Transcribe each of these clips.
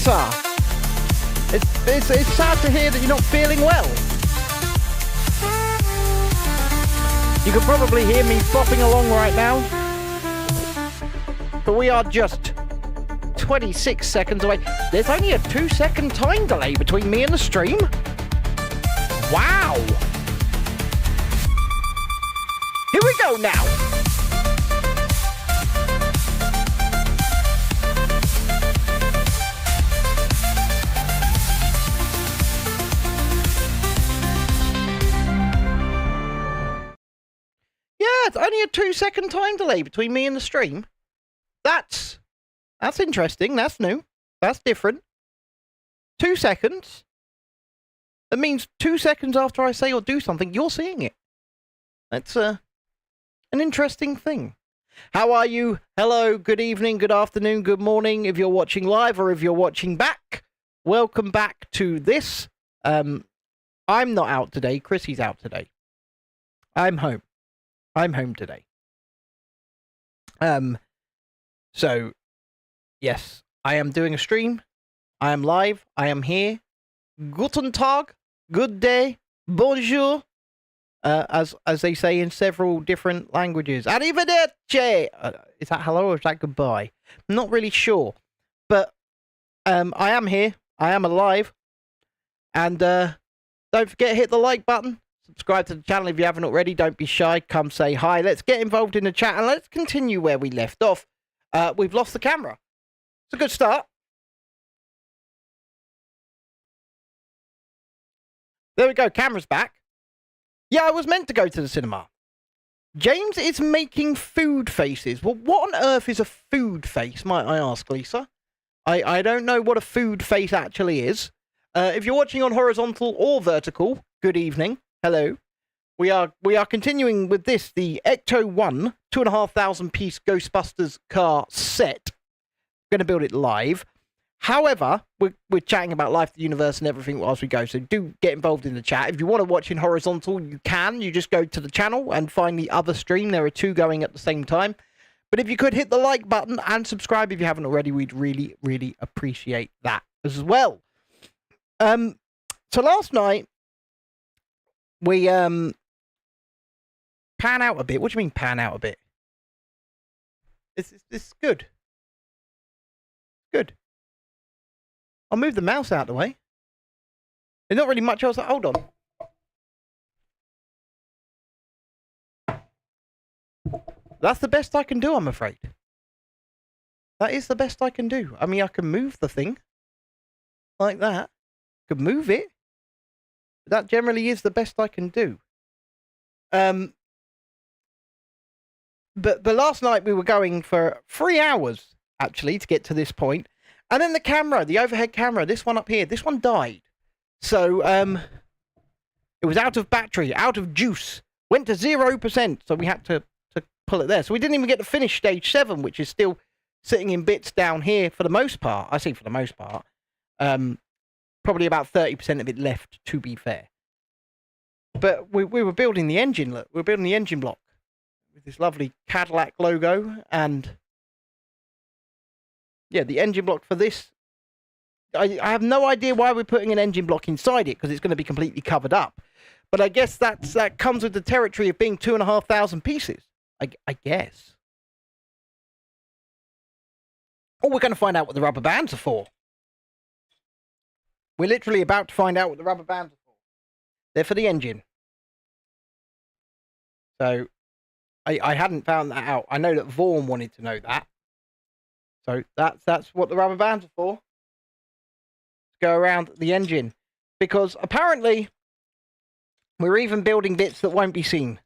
Lisa. It's sad to hear that you're not feeling well. You can probably hear me bopping along right now. But we are just 26 seconds away. There's only a 2-second time delay between me and the stream. Wow. Here we go now. Yeah, it's only a 2-second time delay between me and the stream. That's interesting. That's new. That's different. 2 seconds. That means 2 seconds after I say or do something, you're seeing it. That's an interesting thing. How are you? Hello, good evening, good afternoon, good morning, if you're watching live or if you're watching back. Welcome back to this. I'm not out today. Chrissy's out today. I'm home. I'm home today. So, yes, I am doing a stream. I am live. I am here. Guten Tag. Good day. Bonjour. As they say in several different languages. Arrivederci. Is that hello or is that goodbye? I'm not really sure. But I am here. I am alive. And don't forget, hit the like button. Subscribe to the channel if you haven't already. Don't be shy. Come say hi. Let's get involved in the chat and let's continue where we left off. We've lost the camera. It's a good start. There we go. Camera's back. Yeah, I was meant to go to the cinema. James is making food faces. Well, what on earth is a food face, might I ask, Lisa? I don't know what a food face actually is. If you're watching on horizontal or vertical, good evening. Hello. We are continuing with this, the Ecto 1 2,500 piece Ghostbusters car set. Going to build it live. However, we're chatting about life, the universe, and everything as we go. So do get involved in the chat. If you want to watch in horizontal, you can. You just go to the channel and find the other stream. There are two going at the same time. But if you could hit the like button and subscribe if you haven't already, we'd really, really appreciate that as well. So last night we pan out a bit. What do you mean pan out a bit? It's good. Good. I'll move the mouse out of the way. There's not really much else. Hold on. That's the best I can do, I'm afraid. That is the best I can do. I mean, I can move the thing. Like that. I can move it. But that generally is the best I can do. But last night we were going for 3 hours, actually, to get to this point. And then the camera, the overhead camera, this one up here, this one died. So, it was out of battery, out of juice. Went to 0%, so we had to pull it there. So we didn't even get to finish stage 7, which is still sitting in bits down here for the most part. I say for the most part. Probably about 30% of it left, to be fair. But we were building the engine, look. We were building the engine block. With this lovely Cadillac logo and... yeah, the engine block for this. I have no idea why we're putting an engine block inside it, because it's going to be completely covered up. But I guess that comes with the territory of being 2,500 pieces. I guess. Or we're going to find out what the rubber bands are for. We're literally about to find out what the rubber bands are for. They're for the engine. So, I hadn't found that out. I know that Vaughan wanted to know that. So that's what the rubber bands are for. To go around the engine. Because apparently we're even building bits that won't be seen.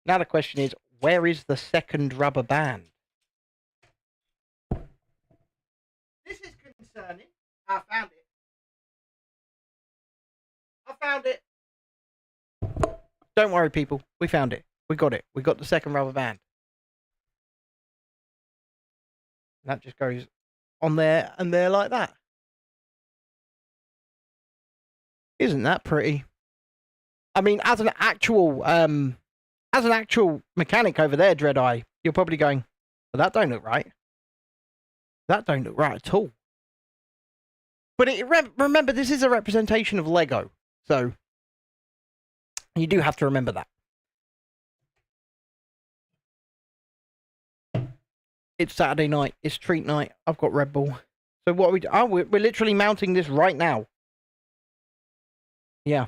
Now the question is, where is the second rubber band? This is concerning. I found it. I found it. Don't worry, people. We found it. We got it. We got the second rubber band. That just goes on there and there like that. Isn't that pretty? I mean, as an actual mechanic over there, Dreadeye, you're probably going, well, that don't look right. That don't look right at all. But remember, this is a representation of Lego. So, you do have to remember that. It's Saturday night. It's treat night. I've got Red Bull. So what are we do? Oh, we're literally mounting this right now. Yeah.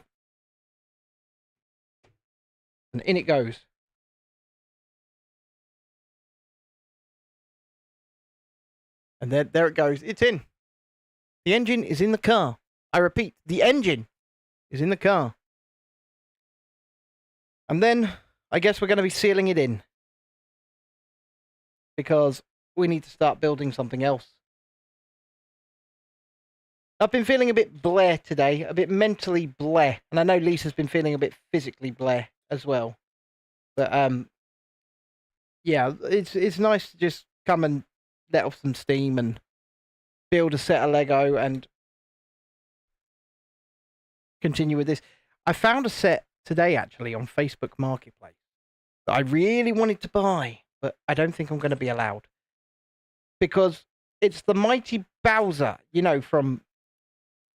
And in it goes. And there it goes. It's in. The engine is in the car. I repeat, the engine is in the car. And then, I guess we're going to be sealing it in. Because we need to start building something else. I've been feeling a bit bleh today, a bit mentally bleh. And I know Lisa's been feeling a bit physically bleh as well. But, yeah, it's nice to just come and let off some steam and build a set of Lego and continue with this. I found a set today, actually, on Facebook Marketplace that I really wanted to buy, but I don't think I'm going to be allowed. Because it's the mighty Bowser, you know, from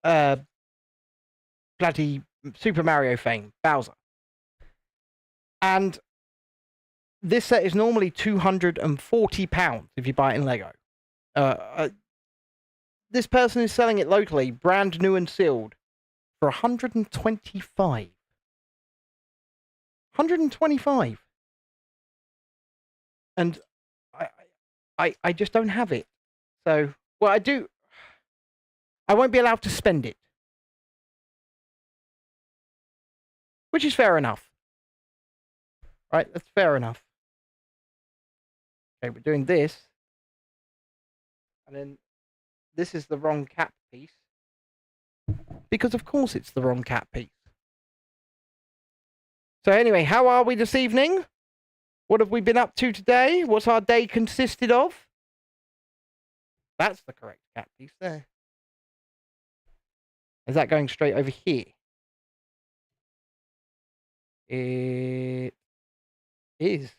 bloody Super Mario fame, Bowser. And this set is normally £240 if you buy it in Lego. This person is selling it locally, brand new and sealed, for 125. 125. And I just don't have it. So, well, I do. I won't be allowed to spend it. Which is fair enough. Right, that's fair enough. Okay, we're doing this. And then this is the wrong cap piece. Because of course it's the wrong cap piece. So anyway, how are we this evening? What have we been up to today? What's our day consisted of? That's the correct cap piece there. Is that going straight over here? It is.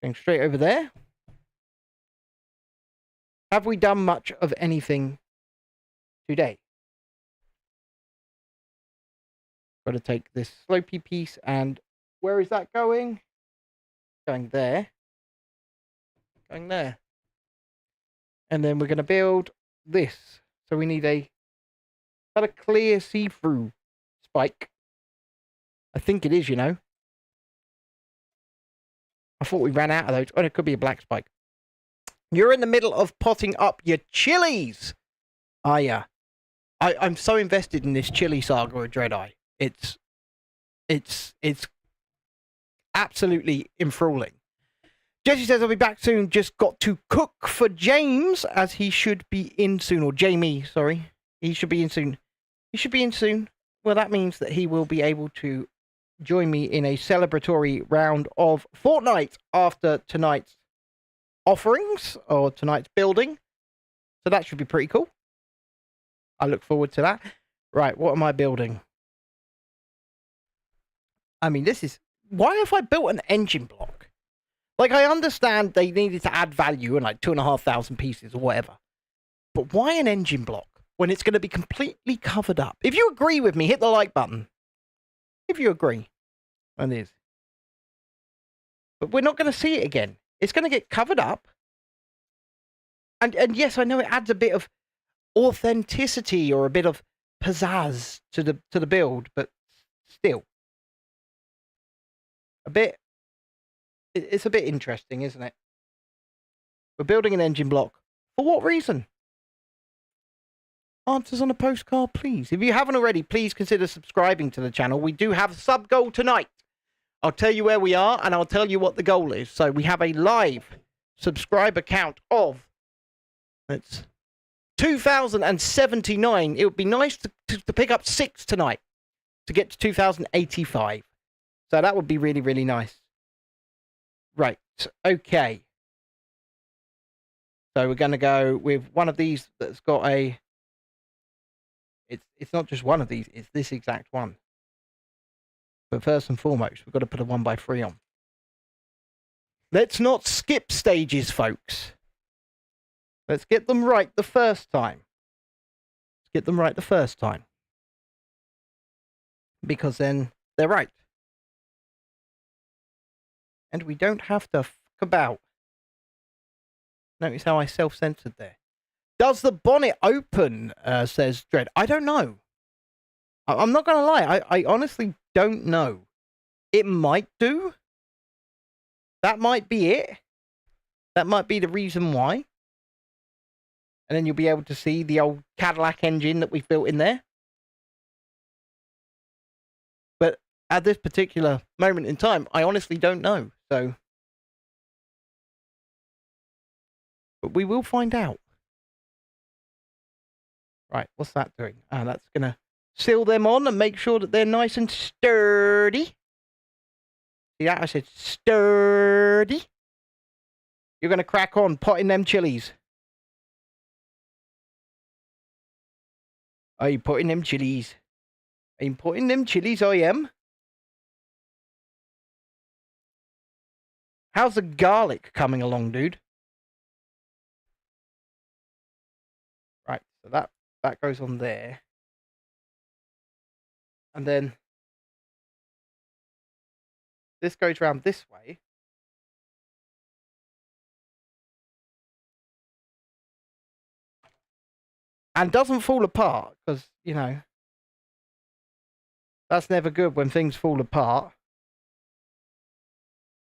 Going straight over there. Have we done much of anything today? Got to take this slopey piece and where is that going? Going there. Going there. And then we're going to build this. So we need a clear see-through spike. I think it is, you know. I thought we ran out of those. Oh, it could be a black spike. You're in the middle of potting up your chilies. Oh, yeah. I'm so invested in this chili saga of Dread-Eye. It's absolutely enthralling. Jesse says I'll be back soon. Just got to cook for James as he should be in soon. Or Jamie, sorry. He should be in soon. He should be in soon. Well, that means that he will be able to join me in a celebratory round of Fortnite after tonight's offerings or tonight's building. So that should be pretty cool. I look forward to that. Right, what am I building? I mean, this is... Why have I built an engine block? Like, I understand they needed to add value in like 2,500 pieces or whatever. But why an engine block when it's going to be completely covered up? If you agree with me, hit the like button. If you agree. And it is. But we're not going to see it again. It's going to get covered up. And yes, I know it adds a bit of authenticity or a bit of pizzazz to the build, but still. It's a bit interesting, isn't it? We're building an engine block. For what reason? Answers on a postcard, please. If you haven't already, please consider subscribing to the channel. We do have a sub goal tonight. I'll tell you where we are, and I'll tell you what the goal is. So we have a live subscriber count of... It's 2,079. It would be nice to pick up 6 tonight to get to 2,085. So that would be really, really nice. Right. Okay. So we're going to go with one of these that's got a... It's not just one of these. It's this exact one. But first and foremost, we've got to put a 1x3 on. Let's not skip stages, folks. Let's get them right the first time. Let's get them right the first time. Because then they're right. And we don't have to fuck about. Notice how I self-censored there. Does the bonnet open, says Dread. I don't know. I'm not going to lie. I honestly don't know. It might do. That might be it. That might be the reason why. And then you'll be able to see the old Cadillac engine that we've built in there. But at this particular moment in time, I honestly don't know. So, but we will find out. Right, what's that doing? Ah, that's going to seal them on and make sure that they're nice and sturdy. See that? I said sturdy. You're going to crack on potting them chilies. Are you potting them chilies? I'm potting them chilies, I am. How's the garlic coming along, dude? Right, so that goes on there. And then this goes around this way. And doesn't fall apart, because, you know, that's never good when things fall apart.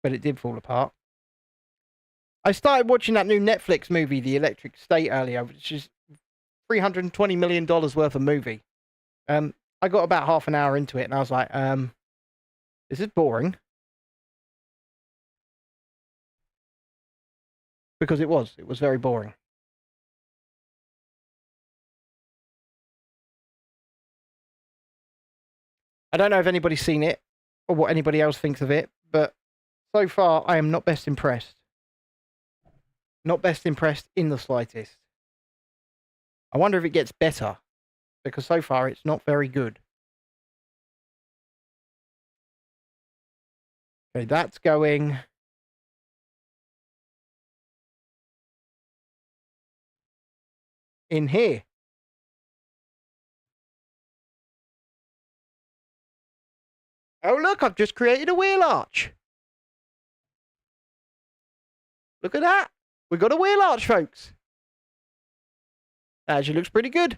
But it did fall apart. I started watching that new Netflix movie, The Electric State, earlier, which is $320 million worth of movie. I got about half an hour into it, and I was like, this is boring. Because it was very boring. I don't know if anybody's seen it, or what anybody else thinks of it, but so far, I am not best impressed. Not best impressed in the slightest. I wonder if it gets better, because so far it's not very good. Okay, that's going in here. Oh, look, I've just created a wheel arch. Look at that. We've got a wheel arch, folks. That actually looks pretty good.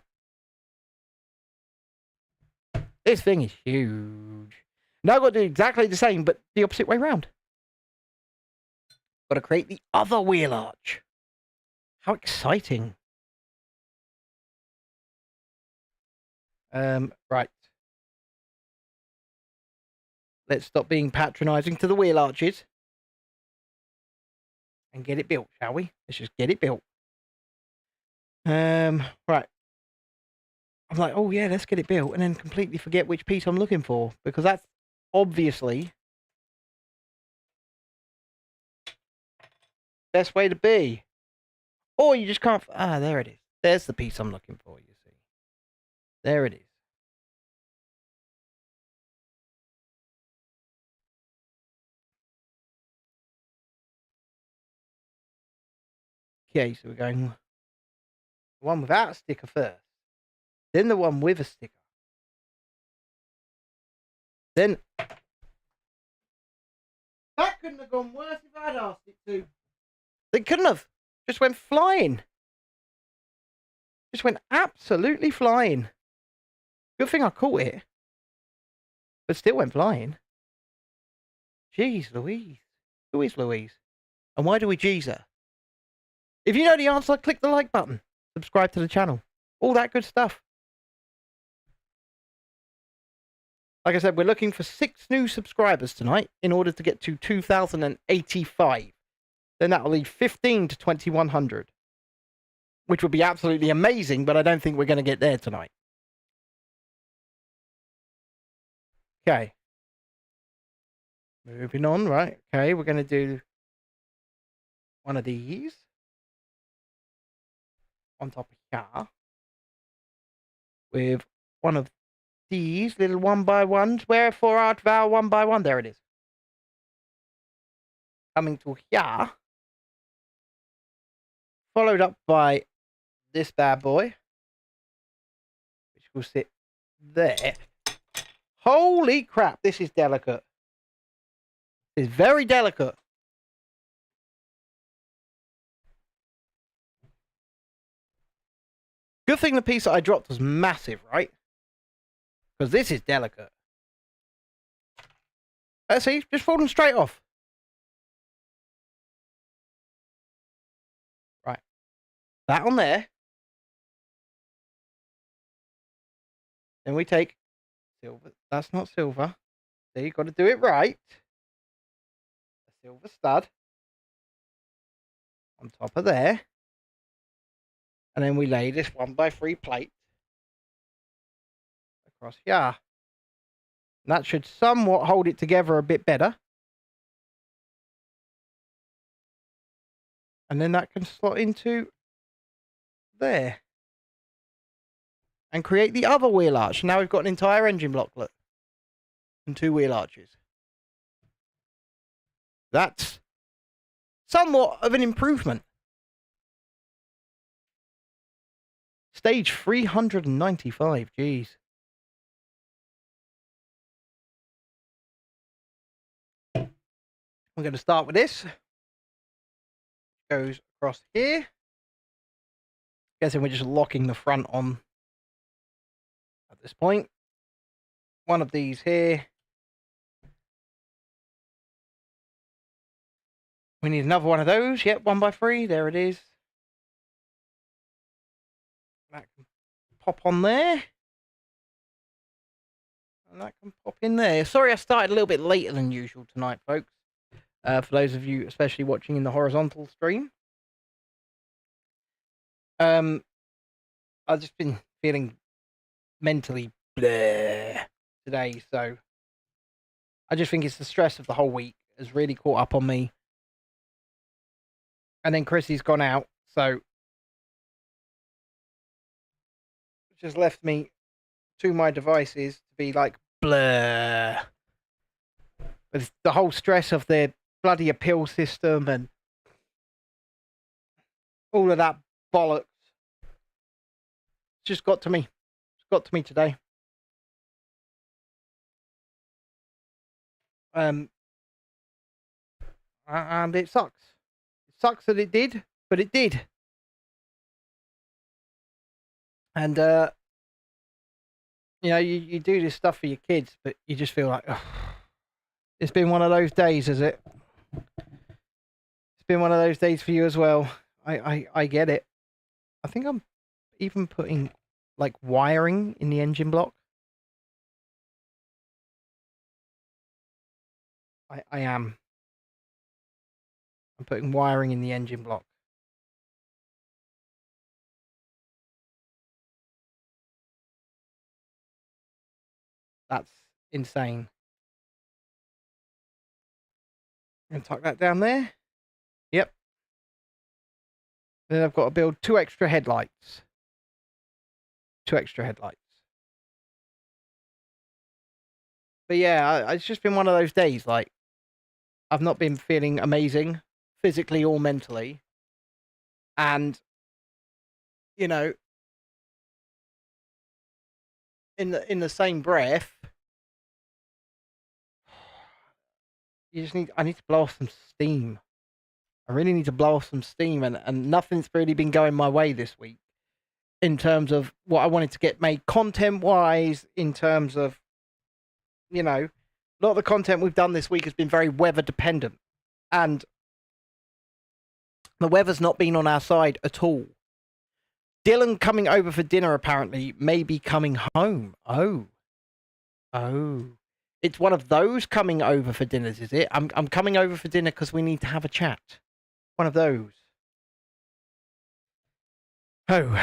This thing is huge. Now I've got to do exactly the same, but the opposite way round. Got to create the other wheel arch. How exciting. Right. Let's stop being patronizing to the wheel arches. And get it built, shall we? Let's just get it built. Right. I'm like, oh yeah, let's get it built, and then completely forget which piece I'm looking for, because that's obviously best way to be. Or you just can't. Ah, there it is. There's the piece I'm looking for, you see. There it is. Okay, so we're going the one without a sticker first. Then the one with a sticker. Then that couldn't have gone worse if I'd asked it to. They couldn't have. Just went flying. Just went absolutely flying. Good thing I caught it. But still went flying. Jeez Louise. Who is Louise? And why do we jeez her? If you know the answer, click the like button. Subscribe to the channel. All that good stuff. Like I said, we're looking for 6 new subscribers tonight in order to get to 2,085. Then that'll leave 15 to 2,100. Which would be absolutely amazing, but I don't think we're going to get there tonight. Okay. Moving on, right? Okay, we're going to do one of these on top of here with one of these little 1x1s. Wherefore art thou 1x1? There it is. Coming to here followed up by this bad boy, which will sit there. Holy crap, this is delicate. It's very delicate. Good thing the piece that I dropped was massive, right? Because this is delicate. Let's see, just falling straight off. Right. That on there. Then we take silver. That's not silver. So you've got to do it right. A silver stud. On top of there. And then we lay this 1x3 plate across here. And that should somewhat hold it together a bit better. And then that can slot into there. And create the other wheel arch. Now we've got an entire engine block, look. And 2 wheel arches. That's somewhat of an improvement. Stage 395, geez. We're going to start with this. Goes across here. Guessing we're just locking the front on at this point. One of these here. We need another one of those. Yep, 1x3. There it is. That can pop on there. And that can pop in there. Sorry I started a little bit later than usual tonight, folks. For those of you especially watching in the horizontal stream. I've just been feeling mentally bleh today, so I just think it's the stress of the whole week has really caught up on me. And then Chrissy's gone out, so just left me to my devices to be like bleh. With the whole stress of their bloody appeal system and all of that bollocks. Just got to me. It's got to me today. And it sucks. It sucks that it did, but it did. And you know, you do this stuff for your kids, but you just feel like, oh, it's been one of those days, is it? It's been one of those days for you as well. I get it. I think I'm even putting like wiring in the engine block. I am. I'm putting wiring in the engine block. That's insane. I'm going to tuck that down there. Yep. Then I've got to build 2 extra headlights. 2 extra headlights. But yeah, it's just been one of those days. Like, I've not been feeling amazing, physically or mentally. And, you know, in the same breath, I need to blow off some steam. I really need to blow off some steam, and nothing's really been going my way this week in terms of what I wanted to get made content-wise, in terms of, you know, a lot of the content we've done this week has been very weather-dependent, and the weather's not been on our side at all. Dylan coming over for dinner, apparently, may be coming home. Oh. It's one of those coming over for dinners, is it? I'm coming over for dinner because we need to have a chat. One of those. Oh.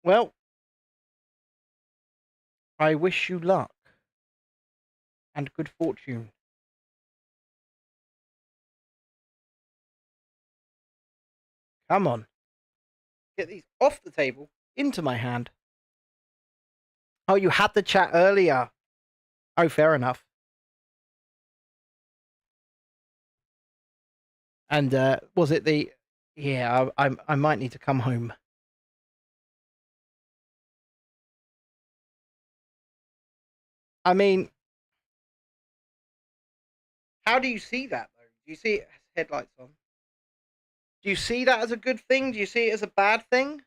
Well, I wish you luck and good fortune. Come on. Get these off the table, into my hand. Oh, you had the chat earlier. Oh, fair enough. And was it the... Yeah, I might need to come home. I mean, how do you see that, though? Do you see it has headlights on? Do you see that as a good thing? Do you see it as a bad thing?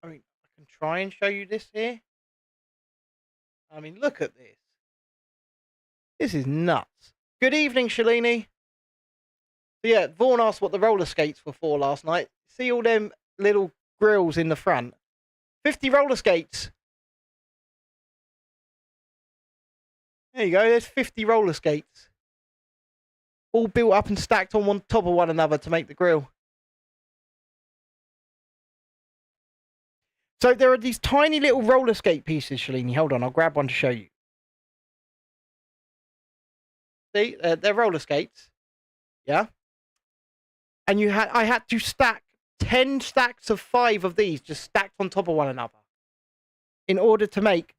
I mean, I can try and show you this here. I mean, look at this. This is nuts. Good evening, Shalini. So yeah, Vaughan asked what the roller skates were for last night. See all them little grills in the front? 50 roller skates. There you go, there's 50 roller skates. All built up and stacked on top of one another to make the grill. So there are these tiny little roller skate pieces, Shalini. Hold on, I'll grab one to show you. See, they're roller skates. Yeah? And I had to stack 10 stacks of 5 of these just stacked on top of one another in order to make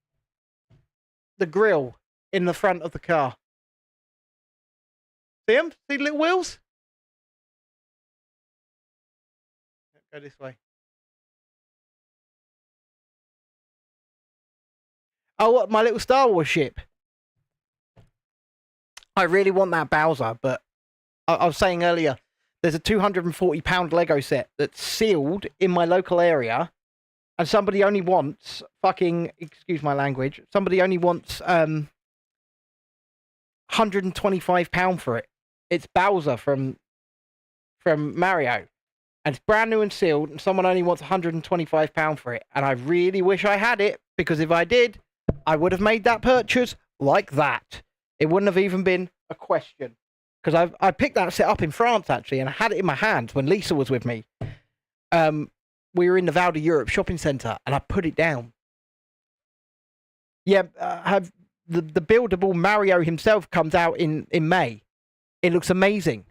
the grill in the front of the car. See them? See the little wheels? Go this way. Oh, what? My little Star Wars ship. I really want that Bowser, but I was saying earlier, there's a £240 Lego set that's sealed in my local area, and somebody only wants excuse my language, somebody only wants £125 for it. It's Bowser from Mario, and it's brand new and sealed, and someone only wants £125 for it. And I really wish I had it, because if I did, I would have made that purchase like that. It wouldn't have even been a question. Because I picked that set up in France, actually, and I had it in my hands when Lisa was with me. We were in the Val d'Europe shopping centre, and I put it down. Yeah, have the buildable Mario himself comes out in May. It looks amazing.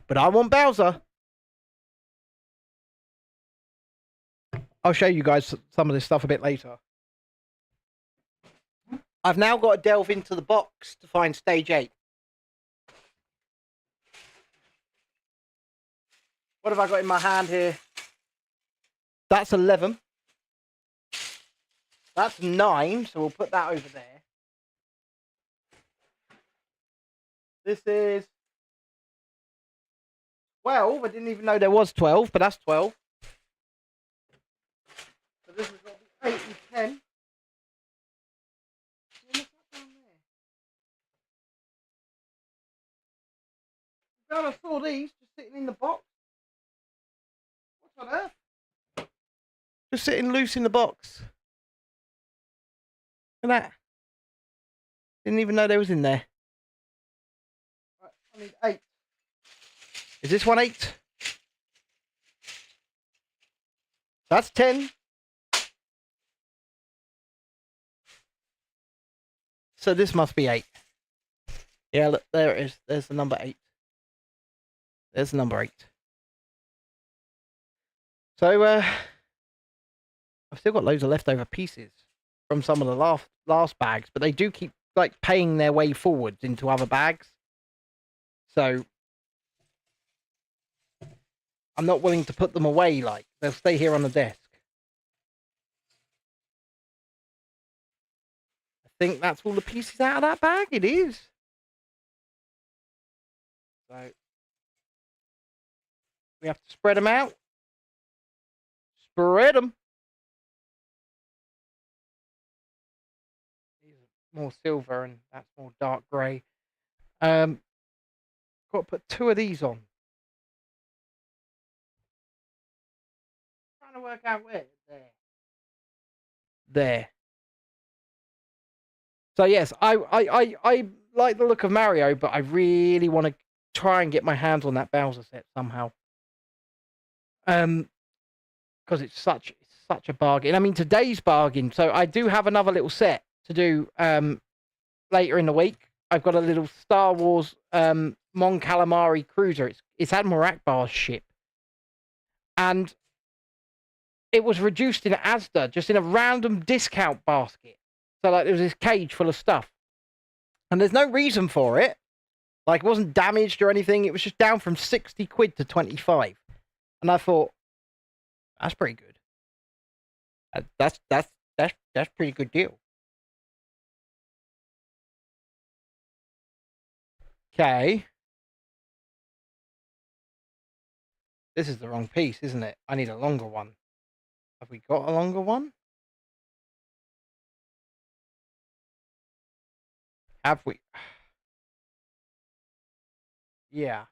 But I want Bowser. I'll show you guys some of this stuff a bit later. I've now got to delve into the box to find stage 8. What have I got in my hand here? That's 11. That's 9, so we'll put that over there. This is 12. I didn't even know there was 12, but that's 12. So this has got to be 8 and 10. What's that down there? I saw these just sitting in the box. What's on earth? Just sitting loose in the box. Look at that. Didn't even know they was in there. Right, I need 8. Is this one 8? That's 10. So this must be 8. Yeah, look, there it is. There's the number 8. There's the number 8. So, I've still got loads of leftover pieces from some of the last bags, but they do keep, like, paying their way forwards into other bags. So, I'm not willing to put them away, like, they'll stay here on the desk. I think that's all the pieces out of that bag. It is. So, we have to spread them out. Spread them. These are more silver and that's more dark grey. Got to put 2 of these on. Trying to work out where. There. So yes, I like the look of Mario, but I really want to try and get my hands on that Bowser set somehow. Because it's such a bargain. I mean, today's bargain. So I do have another little set to do later in the week. I've got a little Star Wars Mon Calamari cruiser. It's Admiral Akbar's ship, and it was reduced in Asda just in a random discount basket. So like there was this cage full of stuff, and there's no reason for it. Like, it wasn't damaged or anything. It was just down from 60 quid to 25. And I thought, that's pretty good. That's pretty good deal. Okay. This is the wrong piece, isn't it? I need a longer one. Have we got a longer one? Have we? Yeah.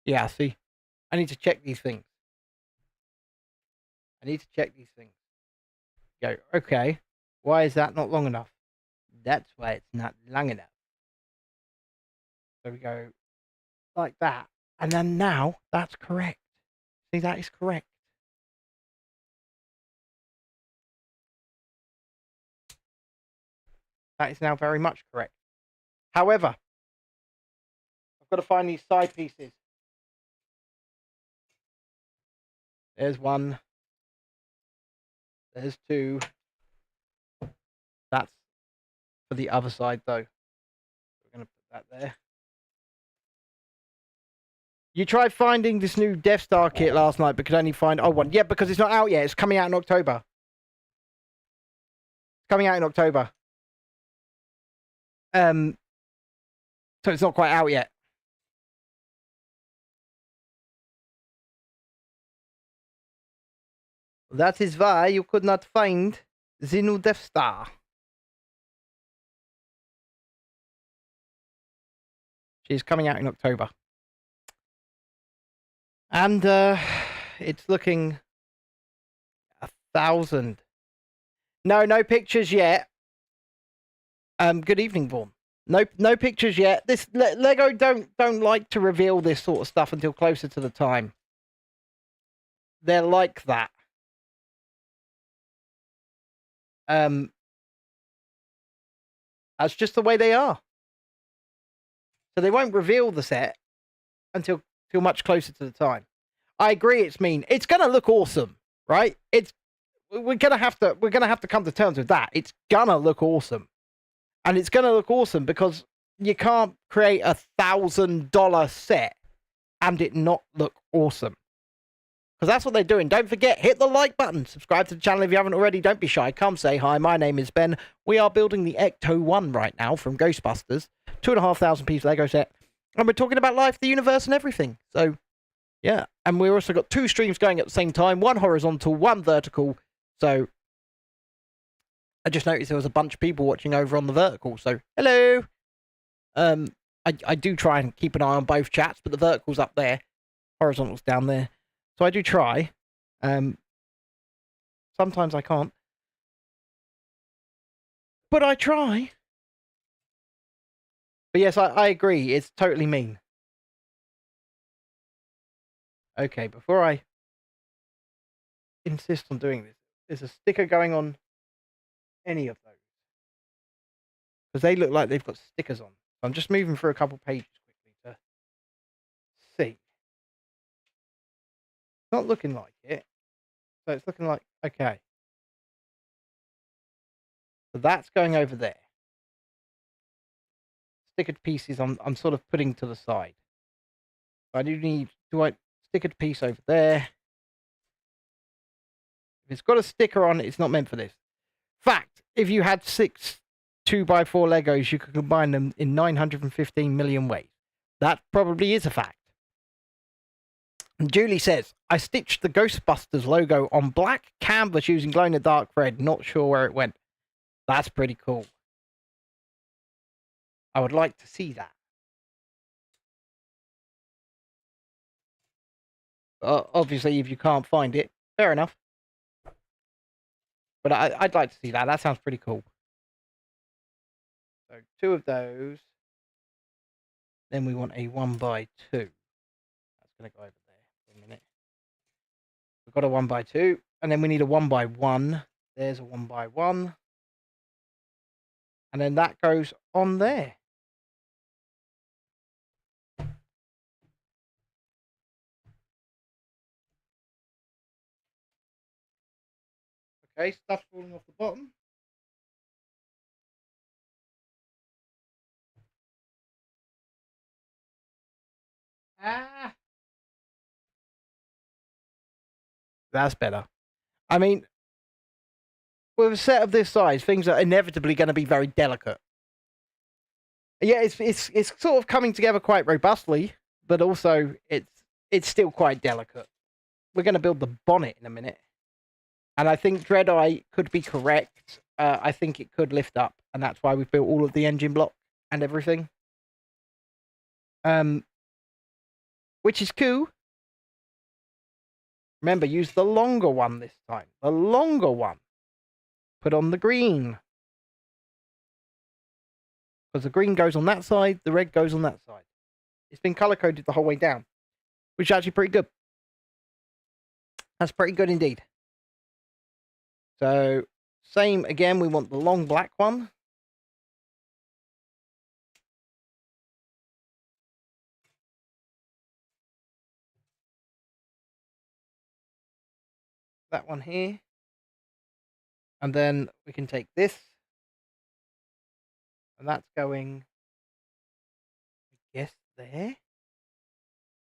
Yeah, see? I need to check these things. Go, okay. Why is that not long enough? That's why it's not long enough. So we go like that. And then now, that's correct. See, that is correct. That is now very much correct. However, I've got to find these side pieces. There's one. There's two. That's for the other side, though. We're going to put that there. You tried finding this new Death Star kit last night, but could only find one. Yeah, because it's not out yet. It's coming out in October. So it's not quite out yet. That is why you could not find the new Death Star. She's coming out in October. And it's looking 1,000. No pictures yet. Good evening, Vaughn. No pictures yet. This Lego don't like to reveal this sort of stuff until closer to the time. They're like that. That's just the way they are. So they won't reveal the set until much closer to the time. I agree, it's mean. It's gonna look awesome, right? We're gonna have to come to terms with that. It's gonna look awesome. And it's gonna look awesome because you can't create $1,000 set and it not look awesome. Because that's what they're doing. Don't forget, hit the like button. Subscribe to the channel if you haven't already. Don't be shy. Come say hi. My name is Ben. We are building the Ecto 1 right now from Ghostbusters. 2,500 piece Lego set. And we're talking about life, the universe, and everything. So, yeah. And we've also got 2 streams going at the same time. 1 horizontal, 1 vertical. So, I just noticed there was a bunch of people watching over on the vertical. So, hello. I do try and keep an eye on both chats, but the vertical's up there. Horizontal's down there. So I do try. Sometimes I can't. But I try. But yes, I agree. It's totally mean. Okay, before I insist on doing this, there's a sticker going on any of those. Because they look like they've got stickers on. So I'm just moving through a couple pages quickly to see. It's not looking like it. So it's looking like, okay. So that's going over there. Stickered pieces I'm sort of putting to the side. I do need stickered piece over there. If it's got a sticker on it, it's not meant for this. Fact, if you had 6 2x4 Legos, you could combine them in 915 million ways. That probably is a fact. And Julie says, I stitched the Ghostbusters logo on black canvas using glow-in-the-dark thread. Not sure where it went. That's pretty cool. I would like to see that. Obviously, if you can't find it, fair enough. But I'd like to see that. That sounds pretty cool. So 2 of those. Then we want a 1x2. That's going to go over there for a minute. We've got a 1x2. And then we need a 1x1. There's a 1x1. And then that goes on there. Okay, stuff's falling off the bottom. Ah. That's better. I mean, with a set of this size, things are inevitably going to be very delicate. Yeah, it's sort of coming together quite robustly, but also it's still quite delicate. We're going to build the bonnet in a minute, and I think Dreadeye could be correct. I think it could lift up, and that's why we've built all of the engine block and everything. Which is cool. Remember, use the longer one this time. The longer one. Put on the green. Because the green goes on that side, the red goes on that side. It's been color-coded the whole way down, which is actually pretty good. That's pretty good indeed. So, same again, we want the long black one. That one here. And then we can take this. And that's going, I guess, there.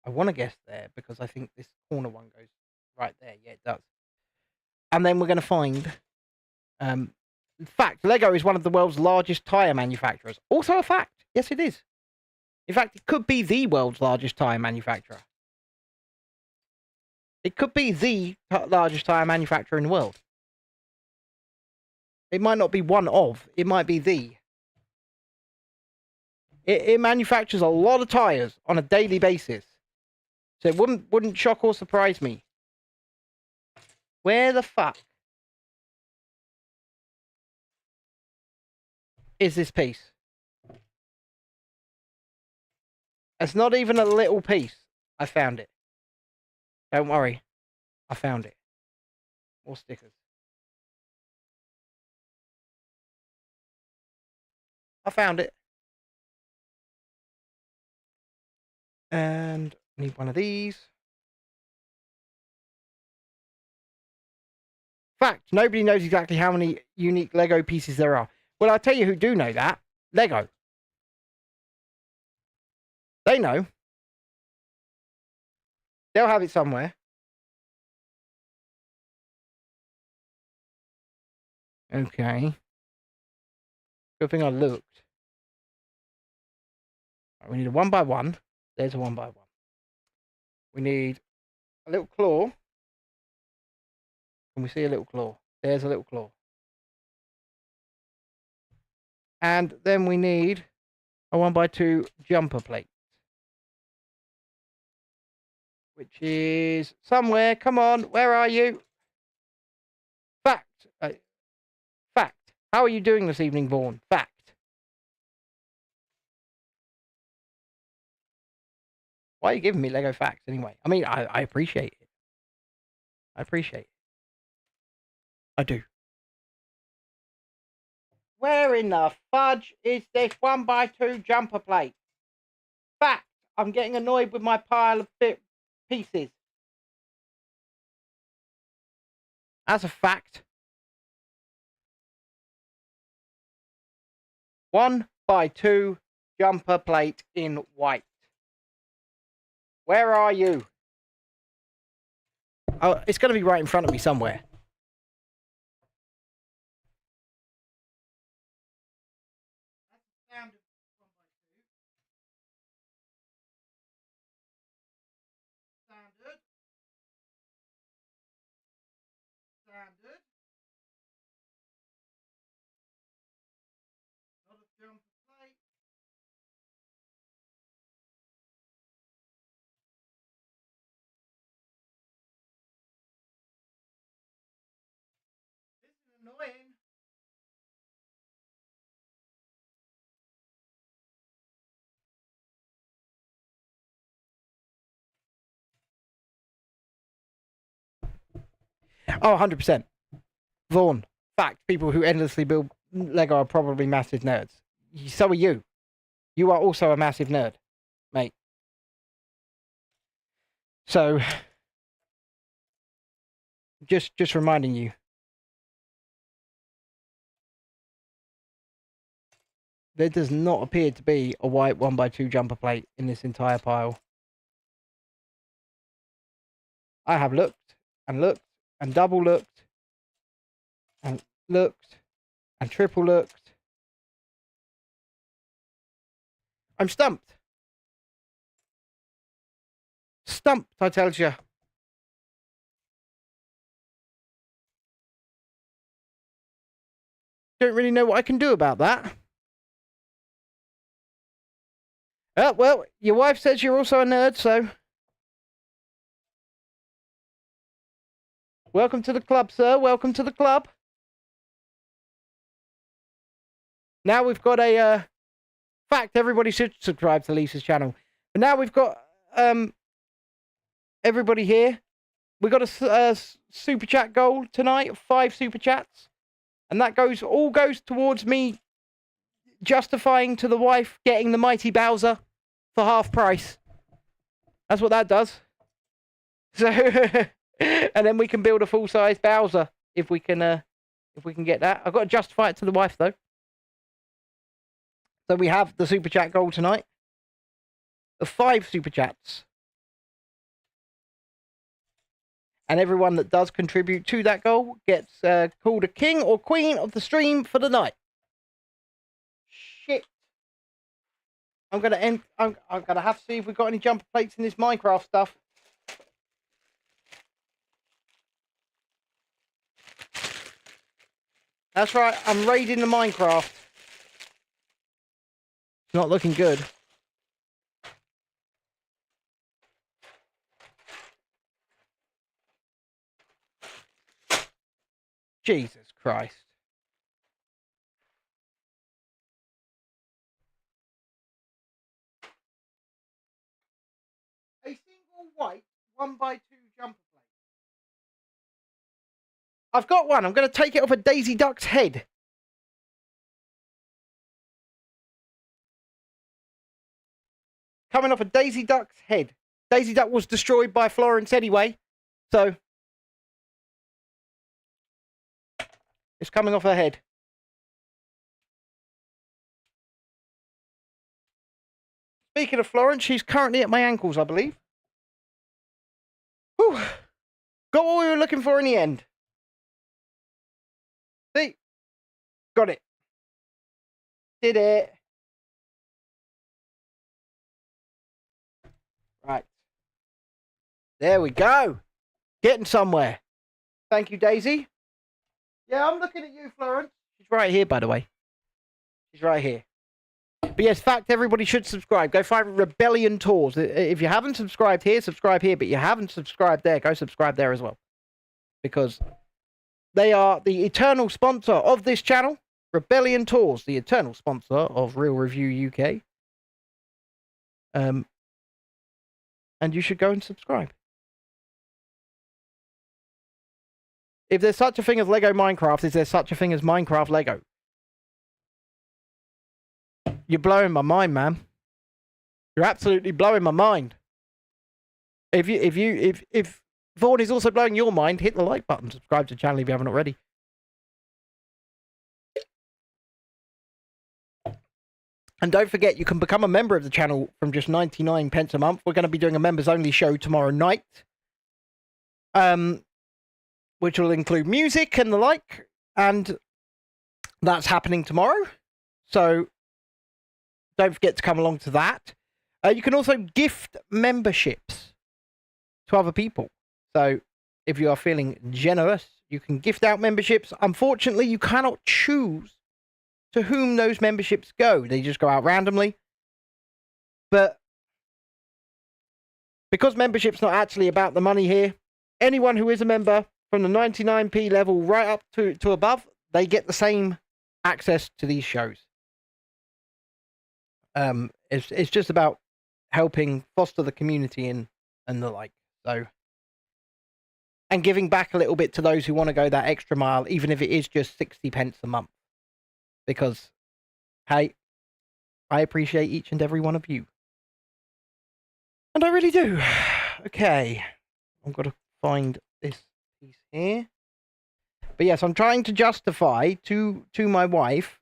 I want to guess there because I think this corner one goes right there. Yeah, it does. And then we're going to find... in fact, Lego is one of the world's largest tyre manufacturers. Also a fact. Yes, it is. In fact, it could be the world's largest tyre manufacturer. It could be the largest tyre manufacturer in the world. It might not be one of. It might be the. It manufactures a lot of tyres on a daily basis. So it wouldn't shock or surprise me. Where the fuck is this piece? It's not even a little piece. I found it. Don't worry. I found it. More stickers. I found it. And I need one of these. Fact, nobody knows exactly how many unique Lego pieces there are. Well, I'll tell you who do know that. Lego. They know. They'll have it somewhere. Okay. Good thing I looked. Right, we need a 1x1. There's a 1x1. We need a little claw. Can we see a little claw? There's a little claw. And then we need a 1x2 jumper plate. Which is somewhere. Come on, where are you? Fact. Fact. How are you doing this evening, Vaughn? Fact. Why are you giving me Lego facts anyway? I mean, I appreciate it. I appreciate it. I do. Where in the fudge is this 1x2 jumper plate? Fact. I'm getting annoyed with my pile of pieces. As a fact. 1x2 jumper plate in white. Where are you? Oh, it's going to be right in front of me somewhere. Standard. Standard. Not a jumper plate. This is annoying. Oh, 100%. Vaughn. Fact, people who endlessly build Lego are probably massive nerds. So are you. You are also a massive nerd, mate. So, just reminding you. There does not appear to be a white 1x2 jumper plate in this entire pile. I have looked and looked and double looked and looked and triple looked. I'm stumped. Stumped, I tell you. Don't really know what I can do about that. Well, your wife says you're also a nerd, so... Welcome to the club, sir. Welcome to the club. Now we've got a... fact, everybody should subscribe to Lisa's channel. But now we've got everybody here. We got a super chat goal tonight, 5 super chats, and that all goes towards me justifying to the wife getting the mighty Bowser for half price. That's what that does. So, and then we can build a full-size Bowser if we can get that. I've got to justify it to the wife though. So we have the super chat goal tonight of 5 super chats. And everyone that does contribute to that goal gets called a king or queen of the stream for the night. Shit. I'm going to end... I'm going to have to see if we've got any jumper plates in this Minecraft stuff. That's right, I'm raiding the Minecraft. It's not looking good. Jesus Christ. A single white 1x2 jumper plate. I've got one. I'm going to take it off a Daisy Duck's head. Coming off a Daisy Duck's head. Daisy Duck was destroyed by Florence anyway, so it's coming off her head. Speaking of Florence, she's currently at my ankles, I believe. Whew. Got what we were looking for in the end. See? Got it. Did it. Right. There we go. Getting somewhere. Thank you, Daisy. Yeah, I'm looking at you, Florence. She's right here, by the way. She's right here. But yes, fact, everybody should subscribe. Go find Rebellion Tours. If you haven't subscribed here, subscribe here. But you haven't subscribed there, go subscribe there as well. Because they are the eternal sponsor of this channel. Rebellion Tours, the eternal sponsor of Real Review UK. And you should go and subscribe. If there's such a thing as Lego Minecraft, is there such a thing as Minecraft Lego? You're blowing my mind, man. You're absolutely blowing my mind. If Vaughan is also blowing your mind, hit the like button, subscribe to the channel if you haven't already. And don't forget, you can become a member of the channel from just 99 pence a month. We're going to be doing a members-only show tomorrow night. Which will include music and the like. And that's happening tomorrow. So don't forget to come along to that. You can also gift memberships to other people. So if you are feeling generous, you can gift out memberships. Unfortunately, you cannot choose to whom those memberships go. They just go out randomly. But because membership's not actually about the money here, anyone who is a member from the 99p level right up to above, they get the same access to these shows. It's just about helping foster the community and the like. So, and giving back a little bit to those who want to go that extra mile, even if it is just 60 pence a month. Because, hey, I appreciate each and every one of you. And I really do. Okay. I've got to find this piece here. But yes, I'm trying to justify to my wife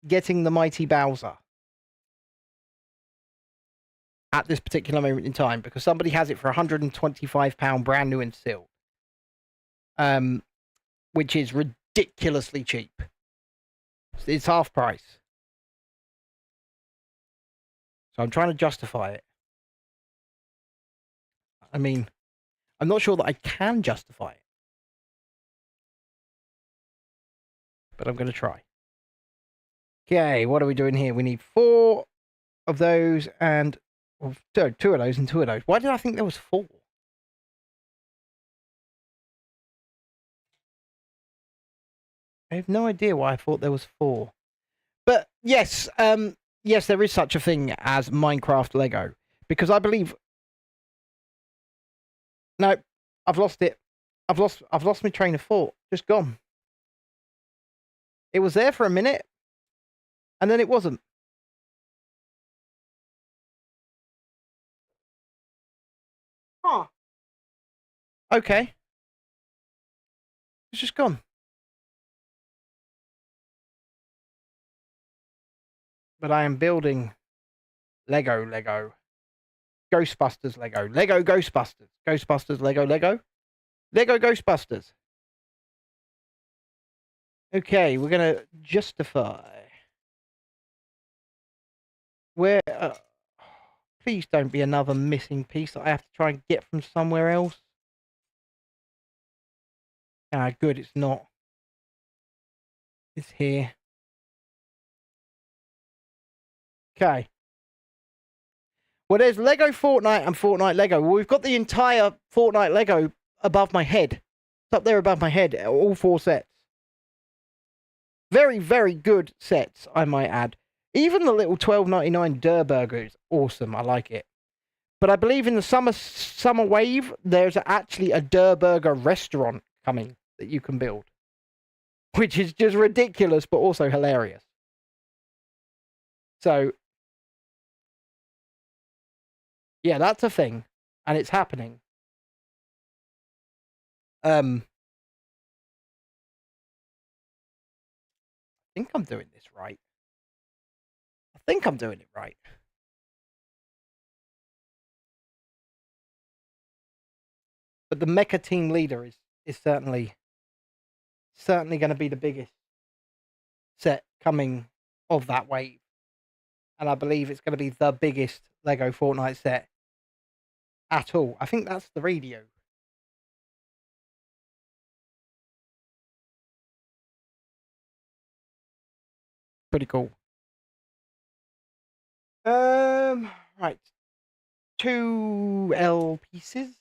getting the mighty Bowser. at this particular moment in time because somebody has it for £125 brand new and sealed. Which is ridiculously cheap. It's half price. So I'm trying to justify it. I mean, I'm not sure that I can justify it. But I'm going to try. Okay, what are we doing here? We need 4 of those and... Well, 2 of those and 2 of those. Why did I think there was 4? I have no idea why I thought there was 4. But yes, yes, there is such a thing as Minecraft Lego. Because I believe... No, I've lost it. I've lost my train of thought. Just gone. It was there for a minute. And then it wasn't. Huh. Okay. It's just gone. But I am building Lego. Ghostbusters Lego. Lego Ghostbusters. Ghostbusters Lego. Lego Ghostbusters. Okay, we're going to justify. Where... please don't be another missing piece that I have to try and get from somewhere else. Ah, good, it's not. It's here. Okay. Well, there's Lego Fortnite and Fortnite Lego. Well, we've got the entire Fortnite Lego above my head. It's up there above my head, all 4 sets. Very, very good sets, I might add. Even the little $12.99 Durr Burger is awesome. I like it. But I believe in the summer wave, there's actually a Durr Burger restaurant coming that you can build. Which is just ridiculous, but also hilarious. So... yeah, that's a thing, and it's happening. I think I'm doing this right. I think I'm doing it right. But the Mecha Team Leader is certainly going to be the biggest set coming of that wave. And I believe it's going to be the biggest Lego Fortnite set at all. I think that's the radio. Pretty cool. Right. 2 L pieces.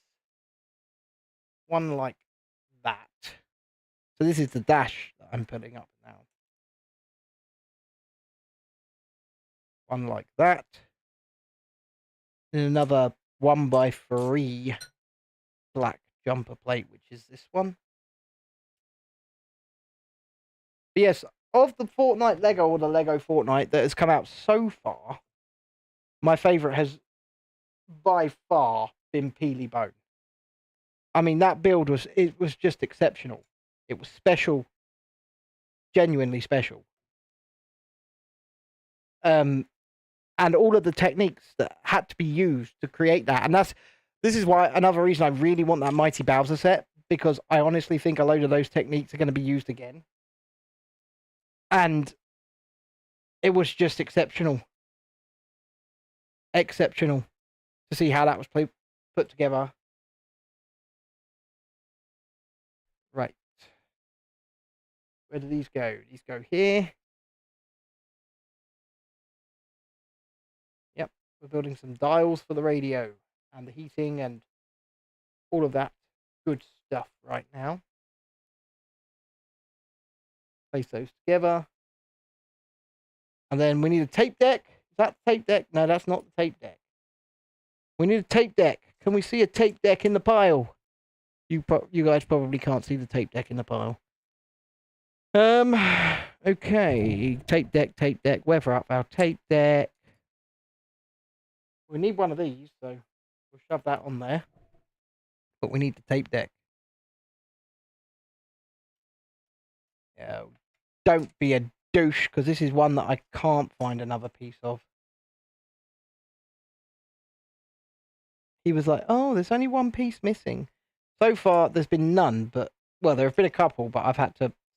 1 like that. So this is the dash that I'm putting up now. 1 like that. And another 1x3 black jumper plate, which is this one. But yes, of the Fortnite Lego or the Lego Fortnite that has come out so far, my favourite has by far been Peely Bone. I mean, that build was just exceptional. It was special, genuinely special. And all of the techniques that had to be used to create that. And this is why another reason I really want that Mighty Bowser set, because I honestly think a load of those techniques are going to be used again. And it was just exceptional. Exceptional to see how that was put together. Right. Where do these go? These go here. Yep. We're building some dials for the radio and the heating and all of that good stuff right now. Place those together. And then we need a tape deck. Is that the tape deck? No, that's not the tape deck. We need a tape deck. Can we see a tape deck in the pile? You guys probably can't see the tape deck in the pile. Okay. Tape deck. Weather up our tape deck. We need one of these, so we'll shove that on there. But we need the tape deck. Yeah. Don't be a douche, because this is one that I can't find another piece of. he was like, "Oh, there's only one piece missing." So far, there's been none, but well, there have been a couple, but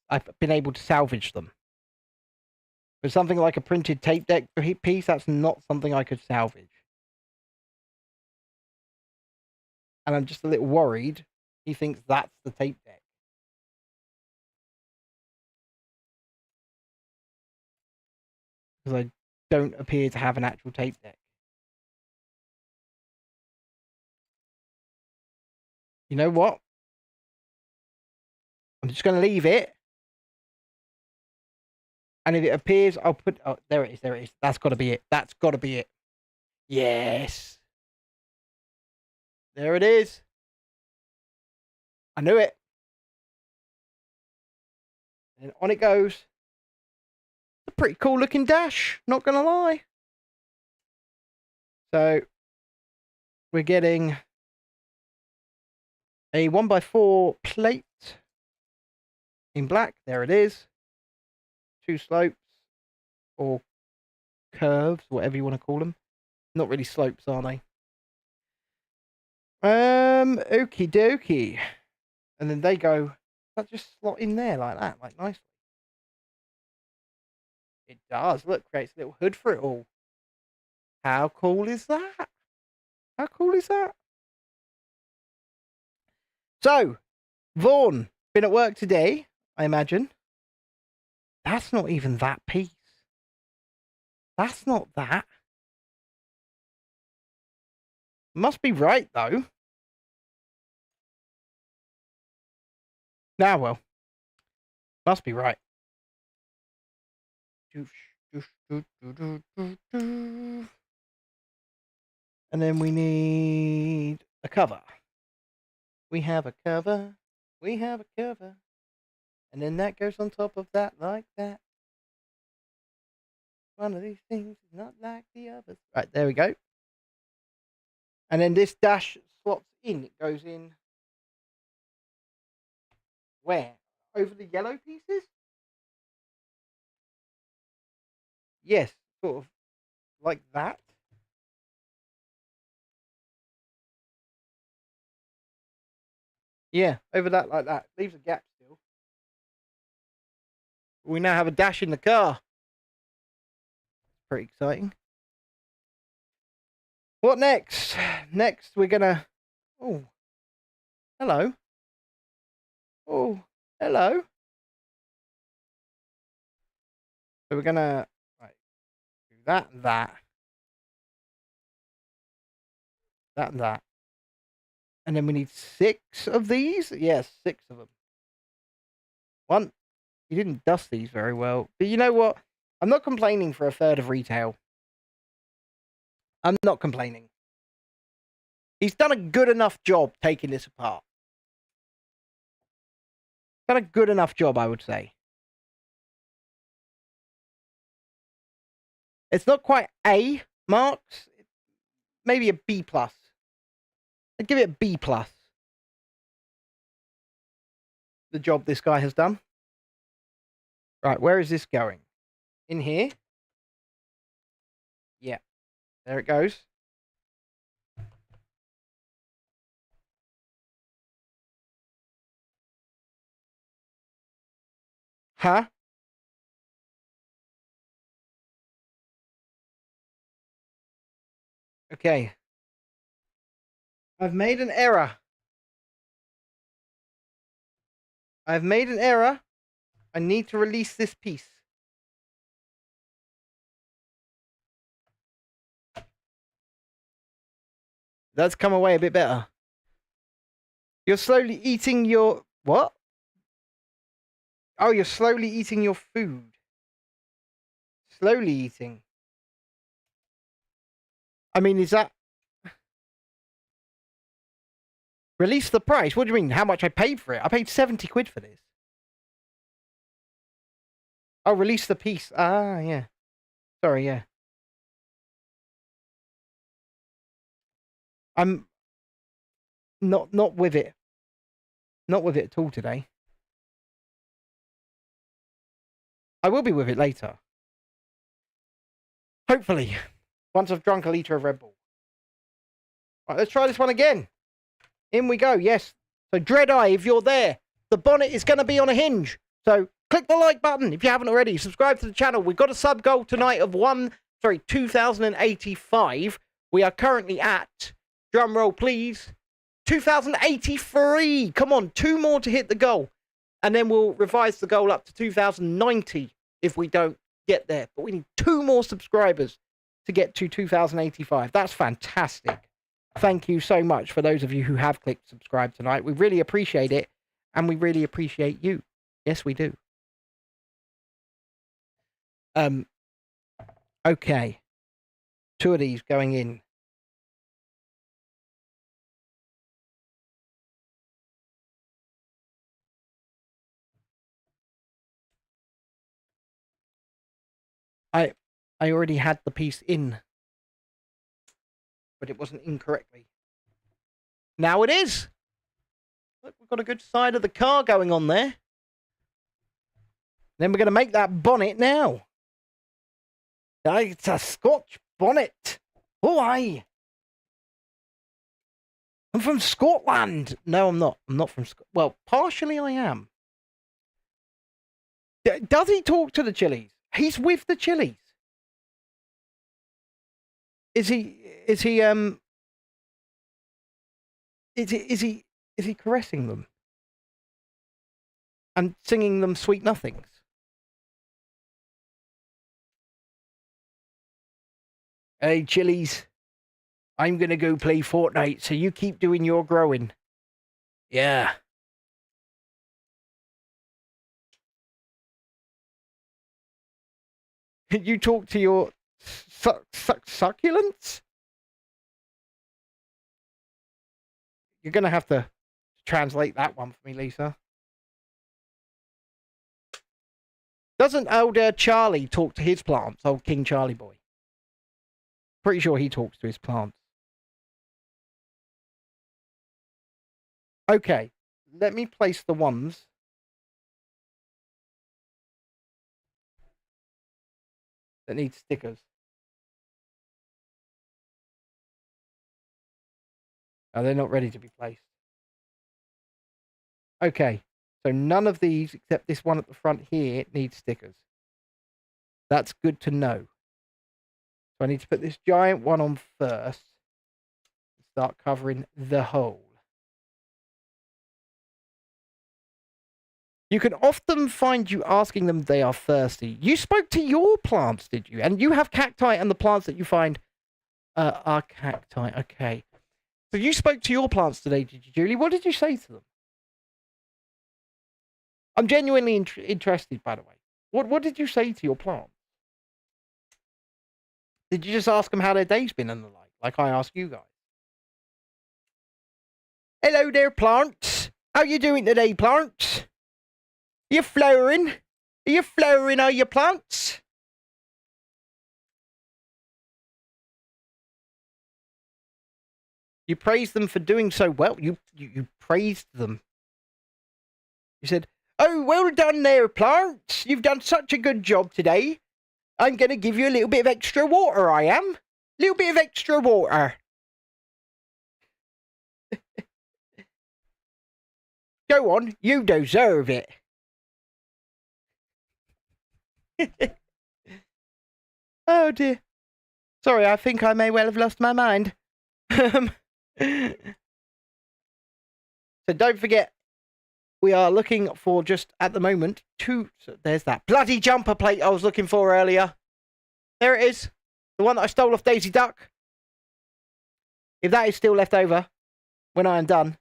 I've been able to salvage them. But something like a printed tape deck piece, that's not something I could salvage. And I'm just a little worried. He thinks that's the tape deck. Because I don't appear to have an actual tape deck. You know what? I'm just going to leave it. And if it appears, I'll put... Oh, there it is. There it is. That's got to be it. That's got to be it. Yes. There it is. I knew it. And on it goes. It's a pretty cool looking dash. Not going to lie. So, we're getting a 1x4 plate in black. There it is. 2 slopes or curves, whatever you want to call them. Not really slopes, are they? Okie dokie. And then they go, that just slot in there like that, like nicely. It does. Look, creates a little hood for it all. How cool is that? How cool is that? So, Vaughn, been at work today, I imagine. That's not even that piece. That's not that. Must be right, though. Nah, well. Must be right. And then we need a cover. We have a cover. We have a cover. And then that goes on top of that like that. One of these things is not like the others. Right, there we go. And then this dash slots in. It goes in. Where? Over the yellow pieces? Yes, sort of like that. Yeah, over that like that. Leaves a gap still. We now have a dash in the car. Pretty exciting. What next? Next, we're gonna... Oh. Hello. Oh, hello. So we're gonna... Right. Do that and that. That and that. And then we need 6 of these? Yes, 6 of them. 1. You didn't dust these very well. But you know what? I'm not complaining for a third of retail. I'm not complaining. He's done a good enough job taking this apart. Done a good enough job, I would say. It's not quite A marks. Maybe a B+. I'd give it a B+. The job this guy has done. Right, where is this going? In here? Yeah. There it goes. Huh? Okay. I've made an error. I've made an error. I need to release this piece. That's come away a bit better. You're slowly eating your... What? Oh, you're slowly eating your food. Slowly eating. I mean, is that... Release the price? What do you mean? How much I paid for it? I paid 70 quid for this. Oh, release the piece. Ah, yeah. Sorry, yeah. I'm not with it. Not with it at all today. I will be with it later. Hopefully. Once I've drunk a litre of Red Bull. Right, let's try this one again. In we go. Yes. So Dreadeye, if you're there, the bonnet is going to be on a hinge. So click the like button if you haven't already. Subscribe to the channel. We've got a sub goal tonight of 2,085. We are currently at, drum roll please, 2,083. Come on, 2 more to hit the goal. And then we'll revise the goal up to 2,090 if we don't get there. But we need 2 more subscribers to get to 2,085. That's fantastic. Thank you so much for those of you who have clicked subscribe tonight. We really appreciate it. And we really appreciate you. Yes, we do. Okay. 2 of these going in. I already had the piece in, but it wasn't in correctly. Now it is. Look, we've got a good side of the car going on there. Then we're going to make that bonnet now. It's a Scotch bonnet. Oh, aye. I'm from Scotland. No, I'm not. I'm not from Scotland. Well, partially I am. Does he talk to the Chili's? He's with the Chili's. Is he caressing them and singing them sweet nothings? Hey, Chili's, I'm going to go play Fortnite, so you keep doing your growing. Yeah. You talk to your succulents? You're going to have to translate that one for me, Lisa. Doesn't old Charlie talk to his plants, old King Charlie boy? Pretty sure he talks to his plants. Okay, let me place the ones. That need stickers. Oh, they're not ready to be placed. Okay, so none of these, except this one at the front here, needs stickers. That's good to know. So I need to put this giant one on first. Start covering the whole. You can often find you asking them if they are thirsty. You spoke to your plants, did you? And you have cacti, and the plants that you find are cacti. Okay. So you spoke to your plants today, did you, Julie? What did you say to them? I'm genuinely interested, by the way. What did you say to your plants? Did you just ask them how their day's been and the like I asked you guys? Hello there, plants. How you doing today, plants? You flowering? Are you flowering, are you, plants? You praised them for doing so well. You praised them. You said, oh, well done there, plants. You've done such a good job today. I'm going to give you a little bit of extra water, I am. A little bit of extra water. Go on, you deserve it. Oh, dear. Sorry, I think I may well have lost my mind. So don't forget, we are looking for just, at the moment, 2... So there's that bloody jumper plate I was looking for earlier. There it is. The one that I stole off Daisy Duck. If that is still left over, when I am done,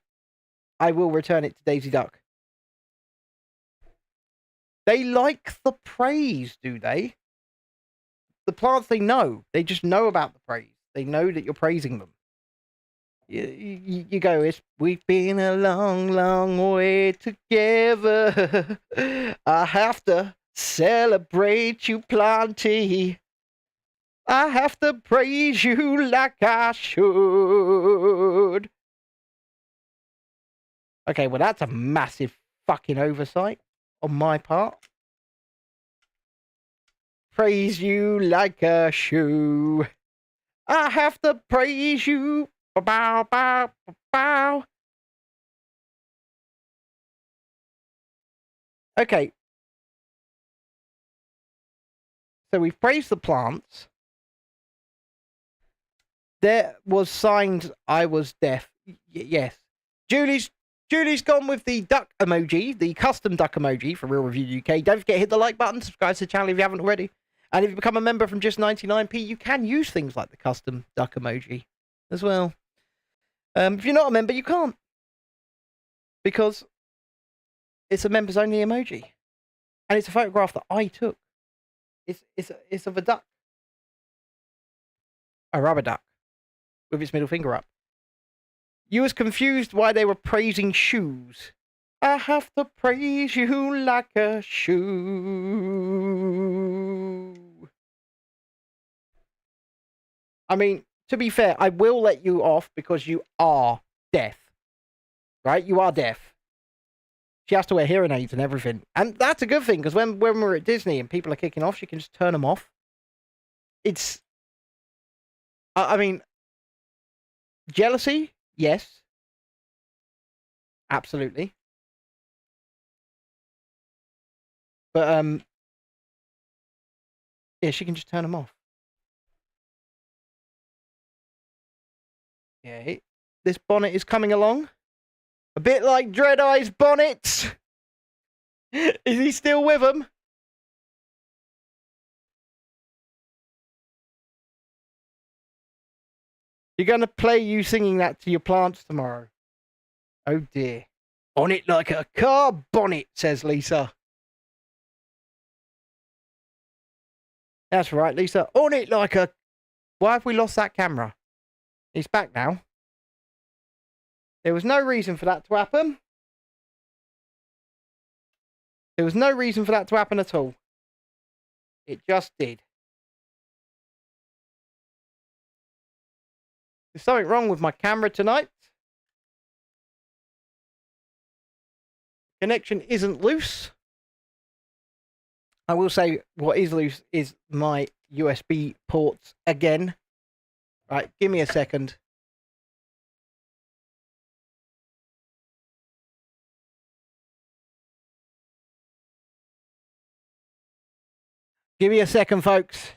I will return it to Daisy Duck. They like the praise, do they? The plants, they know. They just know about the praise. They know that you're praising them. You go, we've been a long, long way together. I have to celebrate you plenty. I have to praise you like I should. Okay, well, that's a massive fucking oversight on my part. Praise you like a shoe. I have to praise you. Bow, bow, bow. Okay. So we've praised the plants. There was signs I was deaf. Yes. Julie's gone with the duck emoji, the custom duck emoji for Real Review UK. Don't forget to hit the like button, subscribe to the channel if you haven't already. And if you become a member from just 99p, you can use things like the custom duck emoji as well. If you're not a member, you can't. Because it's a members only emoji. And it's a photograph that I took. It's of a duck. A rubber duck. With its middle finger up. You was confused why they were praising shoes. I have to praise you like a shoe. I mean, to be fair, I will let you off because you are deaf. Right? You are deaf. She has to wear hearing aids and everything. And that's a good thing, because when we're at Disney and people are kicking off, she can just turn them off. It's... I mean... Jealousy? Yes. Absolutely. But, yeah, she can just turn them off. Yeah, this bonnet is coming along. A bit like Dread-Eye's bonnets. Is he still with them? You're going to play you singing that to your plants tomorrow. Oh, dear. On it like a car bonnet, says Lisa. That's right, Lisa. On it like a... Why have we lost that camera? It's back now. There was no reason for that to happen. There was no reason for that to happen at all. It just did. There's something wrong with my camera tonight. Connection isn't loose. I will say what is loose is my USB ports again. Right, give me a second. Give me a second, folks.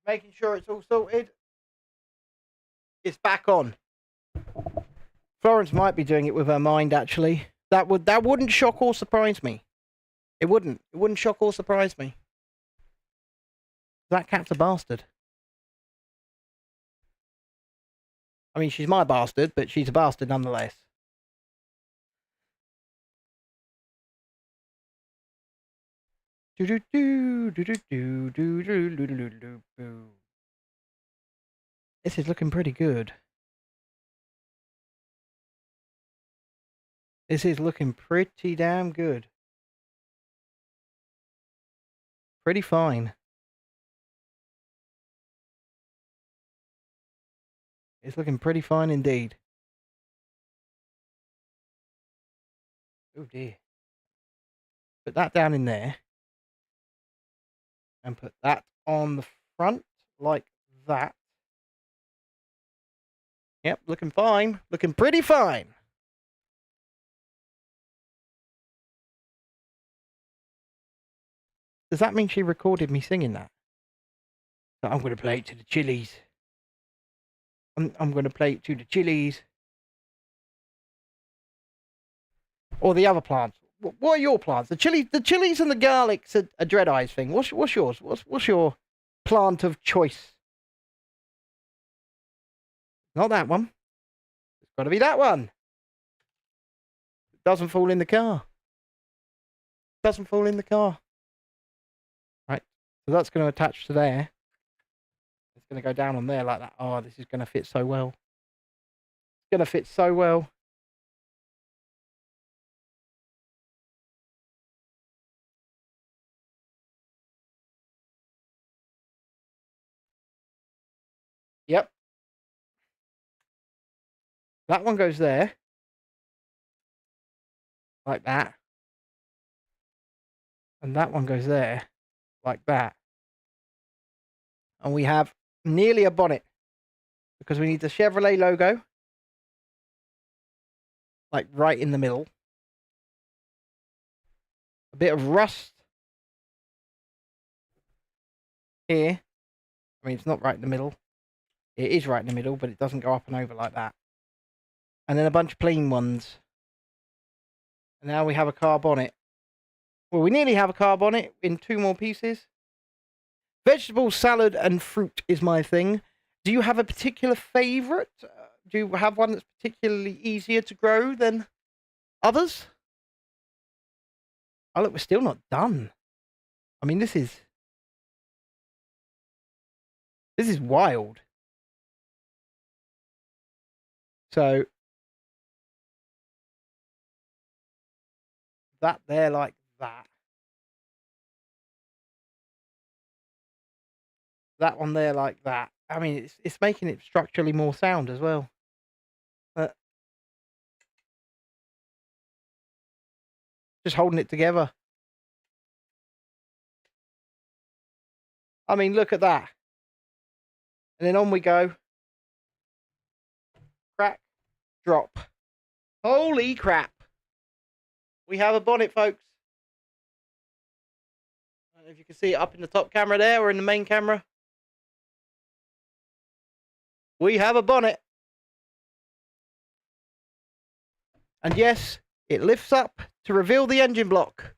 Making sure it's all sorted. It's back on. Florence might be doing it with her mind, actually. That wouldn't shock or surprise me. It wouldn't. It wouldn't shock or surprise me. That cat's a bastard. I mean, she's my bastard, but she's a bastard nonetheless. This is looking pretty good. This is looking pretty damn good. Pretty fine. It's looking pretty fine indeed. Oh dear. Put that down in there. And put that on the front like that. Yep, looking fine. Looking pretty fine. Does that mean she recorded me singing that? So I'm going to play it to the chilies. I'm going to play it to the chilies. Or the other plants. What are your plants? The chilies and the garlics are Dread-Eye's thing. What's yours? What's your plant of choice? Not that one. It's got to be that one. It doesn't fall in the car. Doesn't fall in the car. Right. So that's going to attach to there. It's going to go down on there like that. Oh, this is going to fit so well. It's going to fit so well. Yep. That one goes there. Like that. And that one goes there, like that. And we have nearly a bonnet, because we need the Chevrolet logo, like right in the middle. A bit of rust here. I mean, it's not right in the middle. It is right in the middle, but it doesn't go up and over like that. And then a bunch of plain ones. And now we have a car bonnet. Well, we nearly have a car bonnet in 2 more pieces. Vegetable salad and fruit is my thing. Do you have a particular favourite? Do you have one that's particularly easier to grow than others? Oh, look, we're still not done. I mean, this is wild. So that there like that. That one there like that. I mean, it's making it structurally more sound as well. Just holding it together. I mean, look at that. And then on we go. Crack, drop. Holy crap. We have a bonnet, folks. I don't know if you can see it up in the top camera there or in the main camera. We have a bonnet. And yes, it lifts up to reveal the engine block.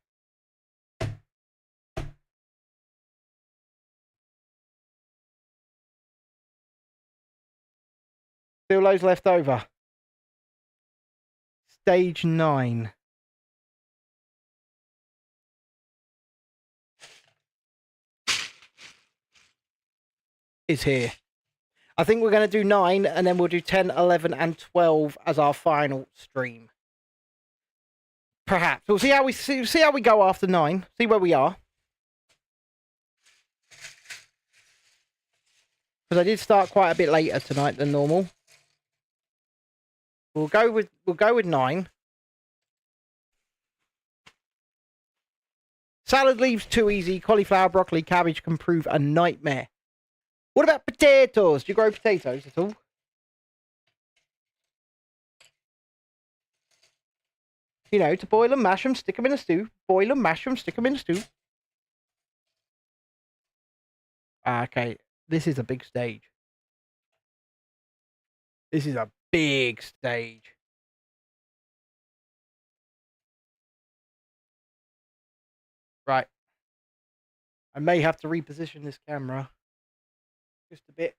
Still loads left over. Stage 9. Is here. I think we're going to do 9, and then we'll do 10, 11, and 12 as our final stream. Perhaps we'll see how we go after 9. See where we are. Because I did start quite a bit later tonight than normal. We'll go with 9. Salad leaves too easy. Cauliflower, broccoli, cabbage can prove a nightmare. What about potatoes? Do you grow potatoes at all? You know, to boil them, mash them, stick them in a stew. Boil them, mash them, stick them in a stew. Okay, this is a big stage. This is a big stage. Right. I may have to reposition this camera just a bit.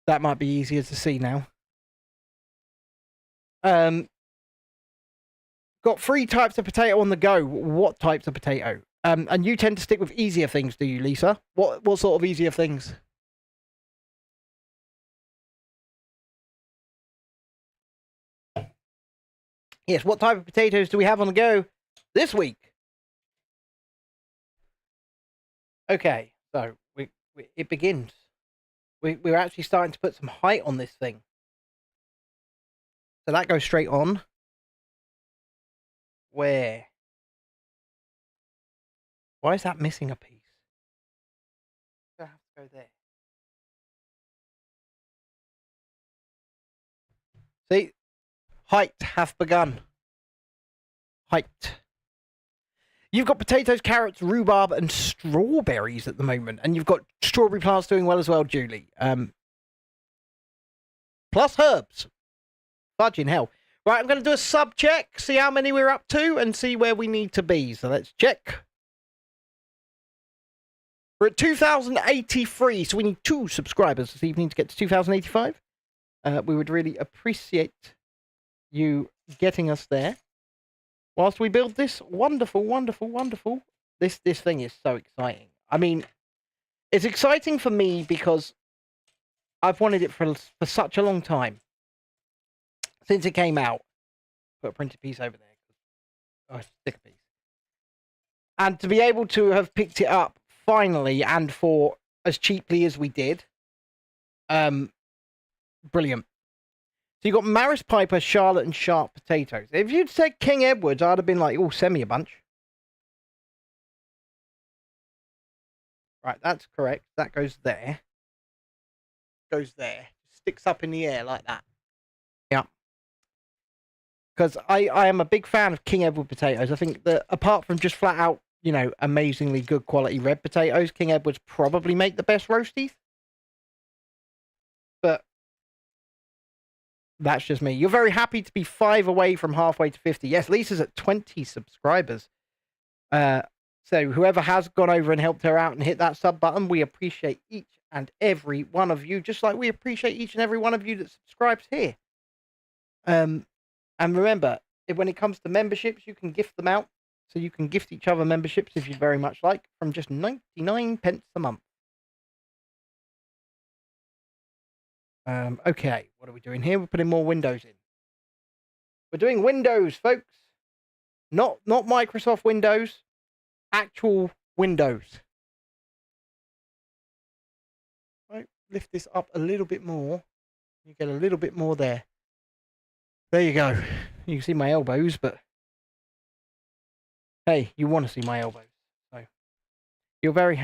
That might be easier to see now. Got 3 types of potato on the go. What types of potato? And you tend to stick with easier things, do you, Lisa? What sort of easier things? Yes, what type of potatoes do we have on the go this week? Okay, so it begins. We're actually starting to put some height on this thing. So that goes straight on. Where? Why is that missing a piece? I have to go there. See? Height hath begun. Height. You've got potatoes, carrots, rhubarb, and strawberries at the moment. And you've got strawberry plants doing well as well, Julie. Plus herbs. Fudging hell. Right, I'm going to do a sub check, see how many we're up to, and see where we need to be. So let's check. We're at 2,083, so we need 2 subscribers this evening to get to 2,085. We would really appreciate you getting us there. Whilst we build this wonderful, wonderful, wonderful... This thing is so exciting. I mean, it's exciting for me because I've wanted it for such a long time. Since it came out. Put a printed piece over there. Oh, sticker piece. And to be able to have picked it up finally and for as cheaply as we did. Brilliant. So you got Maris Piper, Charlotte, and Sharp potatoes. If you'd said King Edwards, I'd have been like, oh, send me a bunch. Right, that's correct. That goes there. Goes there. Sticks up in the air like that. Yeah. Because I am a big fan of King Edward potatoes. I think that apart from just flat out, you know, amazingly good quality red potatoes, King Edwards probably make the best roasties. But that's just me. You're very happy to be 5 away from halfway to 50. Yes, Lisa's at 20 subscribers. So whoever has gone over and helped her out and hit that sub button, we appreciate each and every one of you, just like we appreciate each and every one of you that subscribes here. And remember, when it comes to memberships, you can gift them out. So you can gift each other memberships if you'd very much like, from just 99 pence a month. Okay, what are we doing here? We're putting more windows in. We're doing Windows, folks. Not Microsoft Windows. Actual Windows. Right, lift this up a little bit more. You get a little bit more there. There you go. You can see my elbows, but hey, you want to see my elbows. So you're very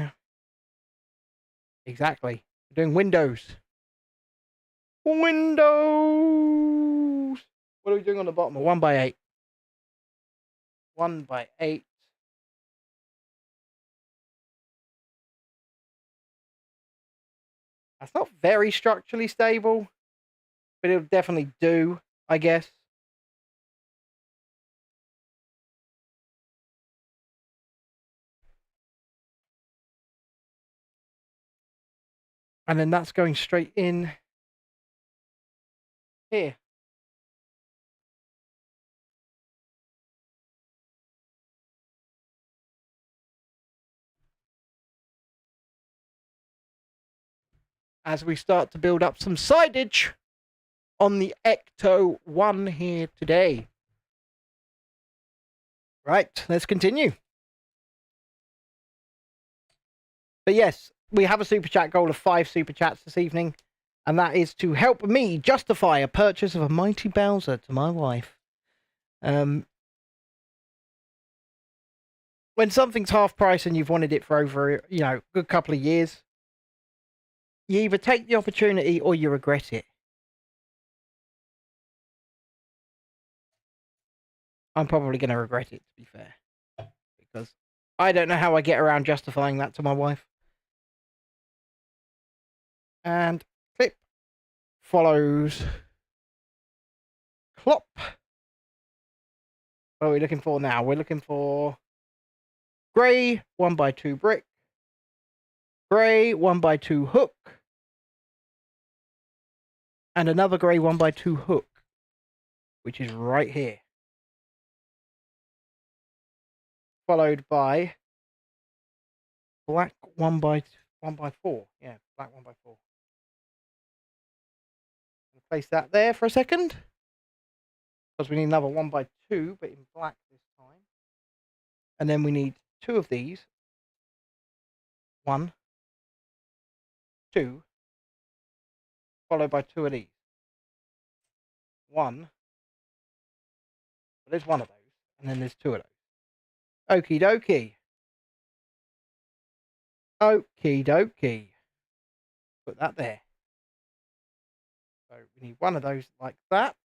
exactly. We're doing Windows. Windows. What are we doing on the bottom? A 1x8. 1x8. That's not very structurally stable, but it'll definitely do, I guess. And then that's going straight in here. As we start to build up some sidage on the Ecto 1 here today. Right, let's continue. But yes, we have a super chat goal of 5 super chats this evening, and that is to help me justify a purchase of a mighty Bowser to my wife. When something's half price and you've wanted it for over, you know, a good couple of years, you either take the opportunity or you regret it. I'm probably going to regret it, to be fair, because I don't know how I get around justifying that to my wife. And clip follows clop. What are we looking for now? We're looking for grey 1x2 brick, grey 1x2 hook, and another grey 1x2 hook, which is right here. Followed by black 1x4. Yeah, black 1x4. Place that there for a second, because we need another 1x2, but in black this time. And then we need 2 of these. 1, 2, followed by 2 of these. 1. Well, there's 1 of those, and then there's 2 of those. Okie dokie. Okie dokie. Put that there. So we need 1 of those like that.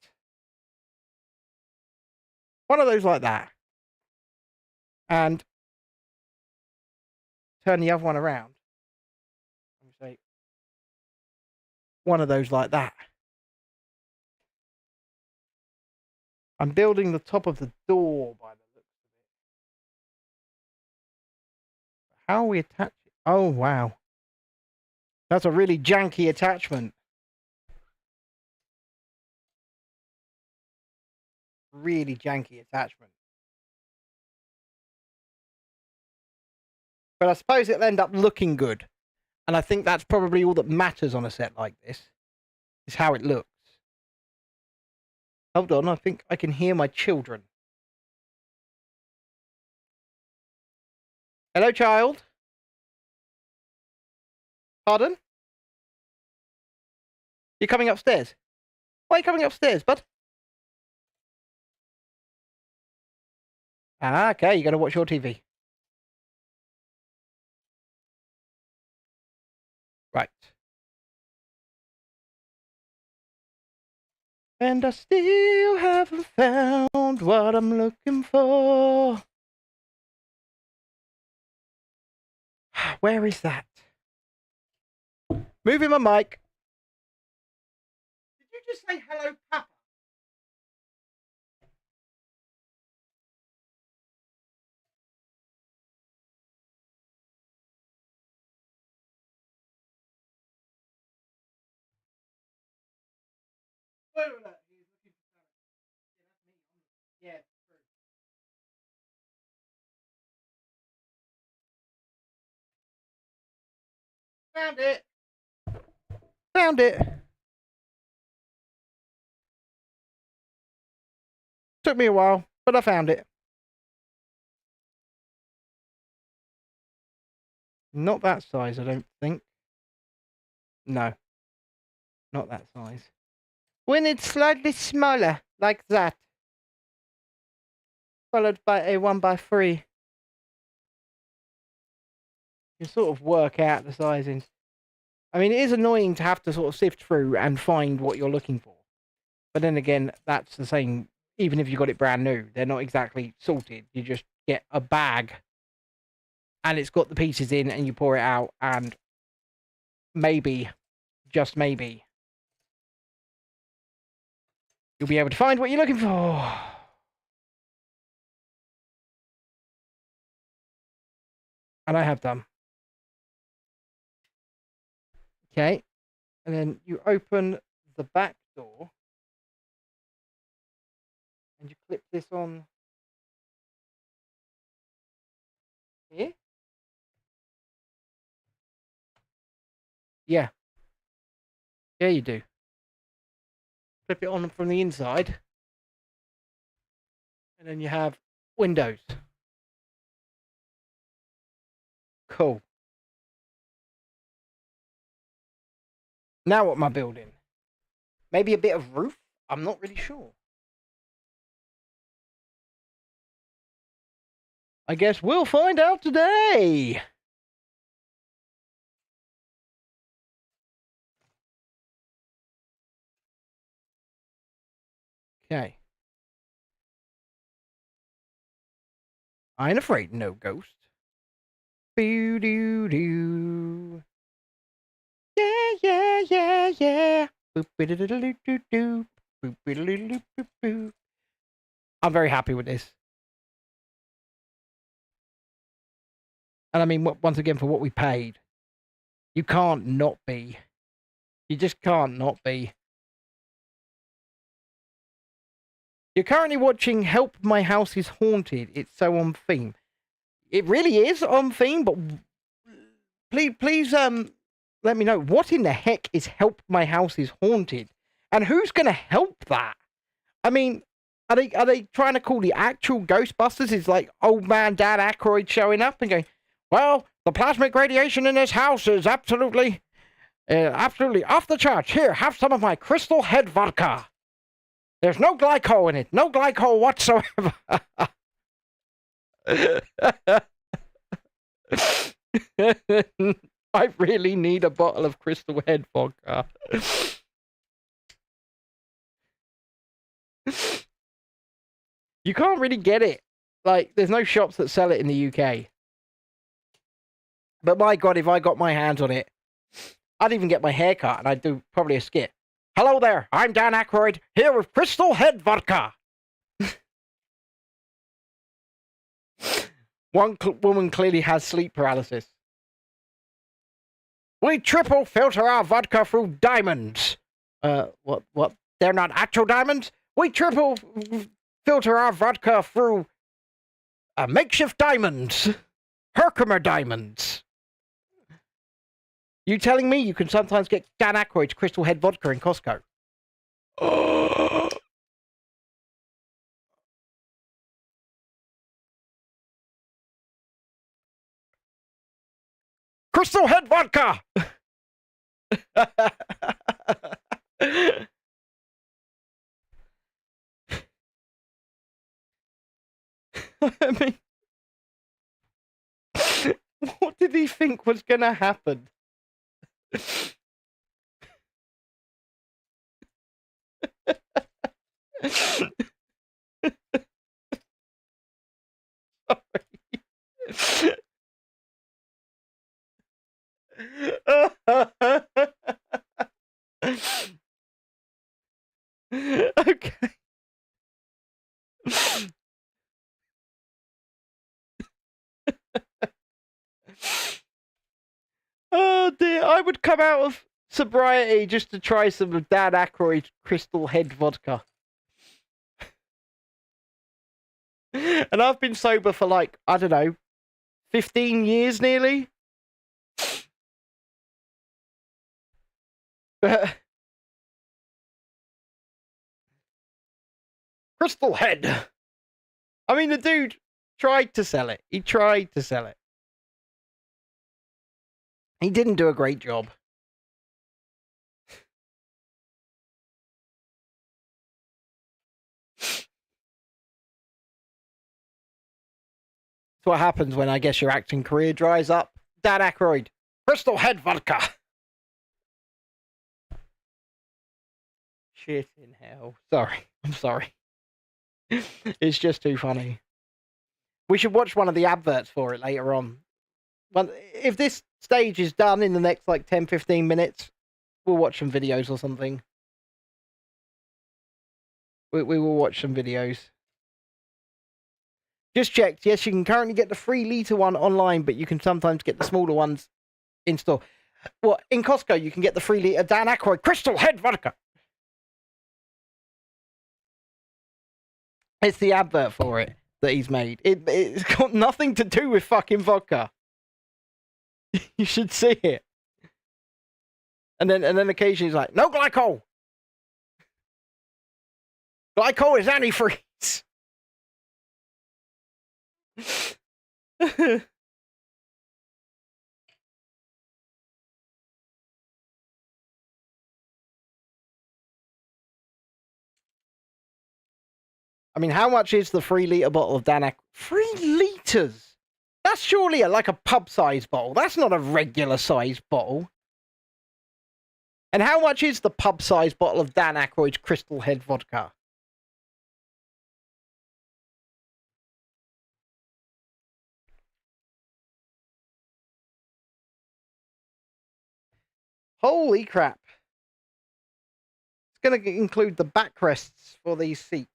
1 of those like that. And turn the other one around. Let me say 1 of those like that. I'm building the top of the door by the looks of it. How are we attach it? Oh, wow. That's a really janky attachment. Really janky attachment. But I suppose it'll end up looking good. And I think that's probably all that matters on a set like this, is how it looks. Hold on, I think I can hear my children. Hello, child. Pardon? You're coming upstairs? Why are you coming upstairs, bud? Ah, okay, you're going to watch your TV. Right. And I still haven't found what I'm looking for. Where is that? Moving my mic. Did you just say hello, Papa? Wait a minute. Yeah. Found it. Found it. Took me a while, but I found it. Not that size, I don't think. No. Not that size. When it's slightly smaller, like that. Followed by a 1x3. You sort of work out the sizings. I mean, it is annoying to have to sort of sift through and find what you're looking for. But then again, that's the same, even if you got it brand new. They're not exactly sorted. You just get a bag and it's got the pieces in and you pour it out and maybe, just maybe, you'll be able to find what you're looking for. And I have done. Okay. And then you open the back door. And you clip this on here. Yeah. Yeah, you do. Flip it on from the inside. And then you have windows. Cool. Now what am I building? Maybe a bit of roof? I'm not really sure. I guess we'll find out today. Okay. I ain't afraid no ghost. Boo doo doo. Yeah, yeah, yeah, yeah. Boop doo doo doo doo doo. Boop doo doo doo doo doo. I'm very happy with this. And I mean, once again, for what we paid, you can't not be. You just can't not be. You're currently watching Help My House is Haunted. It's so on theme. It really is on theme, but please, let me know what in the heck is Help My House is Haunted, and who's gonna help that? I mean, are they trying to call the actual Ghostbusters? Is like old man Dan Aykroyd showing up and going, well, the plasmic radiation in this house is absolutely off the charts. Here, have some of my Crystal Head vodka. There's no glycol in it. No glycol whatsoever. I really need a bottle of Crystal Head vodka. You can't really get it. Like, there's no shops that sell it in the UK. But my God, if I got my hands on it, I'd even get my hair cut and I'd do probably a skit. Hello there, I'm Dan Aykroyd, here with Crystal Head vodka. One woman clearly has sleep paralysis. We triple filter our vodka through diamonds. What? They're not actual diamonds? We triple filter our vodka through makeshift diamonds. Herkimer diamonds. You telling me you can sometimes get Dan Aykroyd's Crystal Head vodka in Costco? Crystal Head vodka! I mean, what did he think was going to happen? Okay. Oh dear, I would come out of sobriety just to try some of Dan Aykroyd Crystal Head vodka. And I've been sober for like, I don't know, 15 years nearly. Crystal Head. I mean, the dude tried to sell it. He tried to sell it. He didn't do a great job. That's what happens when I guess your acting career dries up. Dan Aykroyd, Crystal Head vodka. Shit in hell. Sorry. I'm sorry. It's just too funny. We should watch one of the adverts for it later on. Well, if this stage is done in the next like 10-15 minutes, we'll watch some videos or something. We will watch some videos. Just checked. Yes, you can currently get the 3-litre one online, but you can sometimes get the smaller ones in store. Well, in Costco, you can get the 3-litre Dan Aykroyd Crystal Head vodka. It's the advert for it that he's made. It's got nothing to do with fucking vodka. You should see it. And then occasionally he's like, no glycol. Glycol is antifreeze. I mean, how much is the 3-litre bottle of Dan Aykroyd? 3 litres? That's surely like a pub-sized bottle. That's not a regular-sized bottle. And how much is the pub-sized bottle of Dan Aykroyd's Crystal Head vodka? Holy crap. It's going to include the backrests for these seats.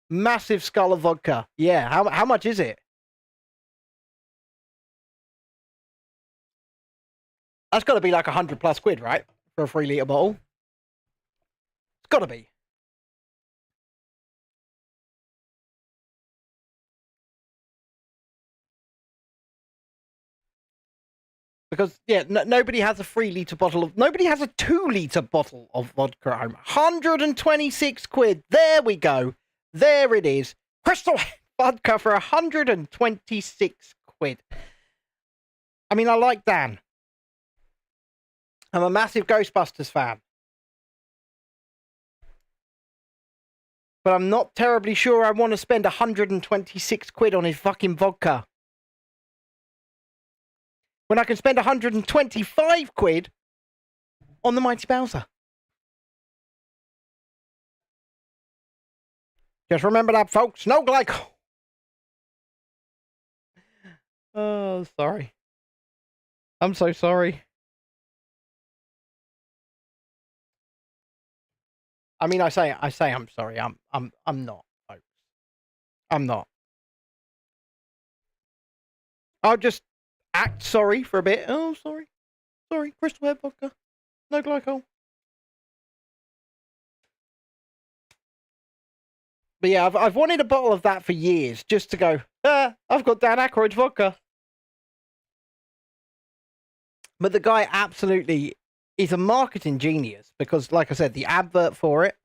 Massive skull of vodka. Yeah, how much is it? That's got to be like 100+ quid, right? For a 3-litre bottle. It's got to be. Because, yeah, nobody has a 3-litre bottle of... Nobody has a 2-litre bottle of vodka at home. 126 quid. There we go. There it is. Crystal vodka for 126 quid. I mean, I like Dan. I'm a massive Ghostbusters fan. But I'm not terribly sure I want to spend 126 quid on his fucking vodka. When I can spend 125 quid on the Mighty Bowser. Just remember that, folks. No glycol. Oh, sorry. I'm so sorry. I mean, I say I'm sorry. I'm not, folks. I'm not. I'll just act sorry for a bit. Oh, sorry. Sorry. Crystal Head vodka. No glycol. But yeah, I've wanted a bottle of that for years, just to go, I've got Dan Aykroyd's vodka. But the guy absolutely is a marketing genius, because, like I said, the advert for it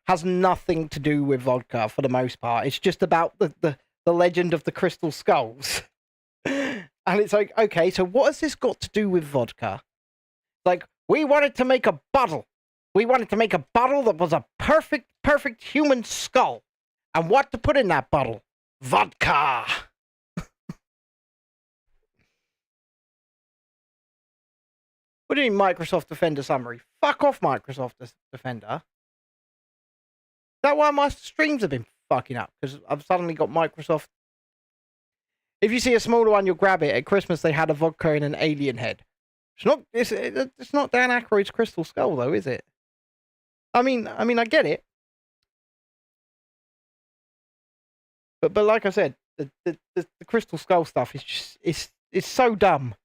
has nothing to do with vodka for the most part. It's just about the legend of the crystal skulls. And it's like, okay, so what has this got to do with vodka? Like, we wanted to make a bottle We wanted to make a bottle that was a perfect human skull. And what to put in that bottle? Vodka. What do you mean Microsoft Defender summary? Fuck off, Microsoft Defender. Is that why my streams have been fucking up? Because I've suddenly got Microsoft. If you see a smaller one, you'll grab it. At Christmas, they had a vodka in an alien head. It's not Dan Aykroyd's Crystal Skull, though, is it? I mean, I get it. But like I said, the Crystal Skull stuff is just it's so dumb.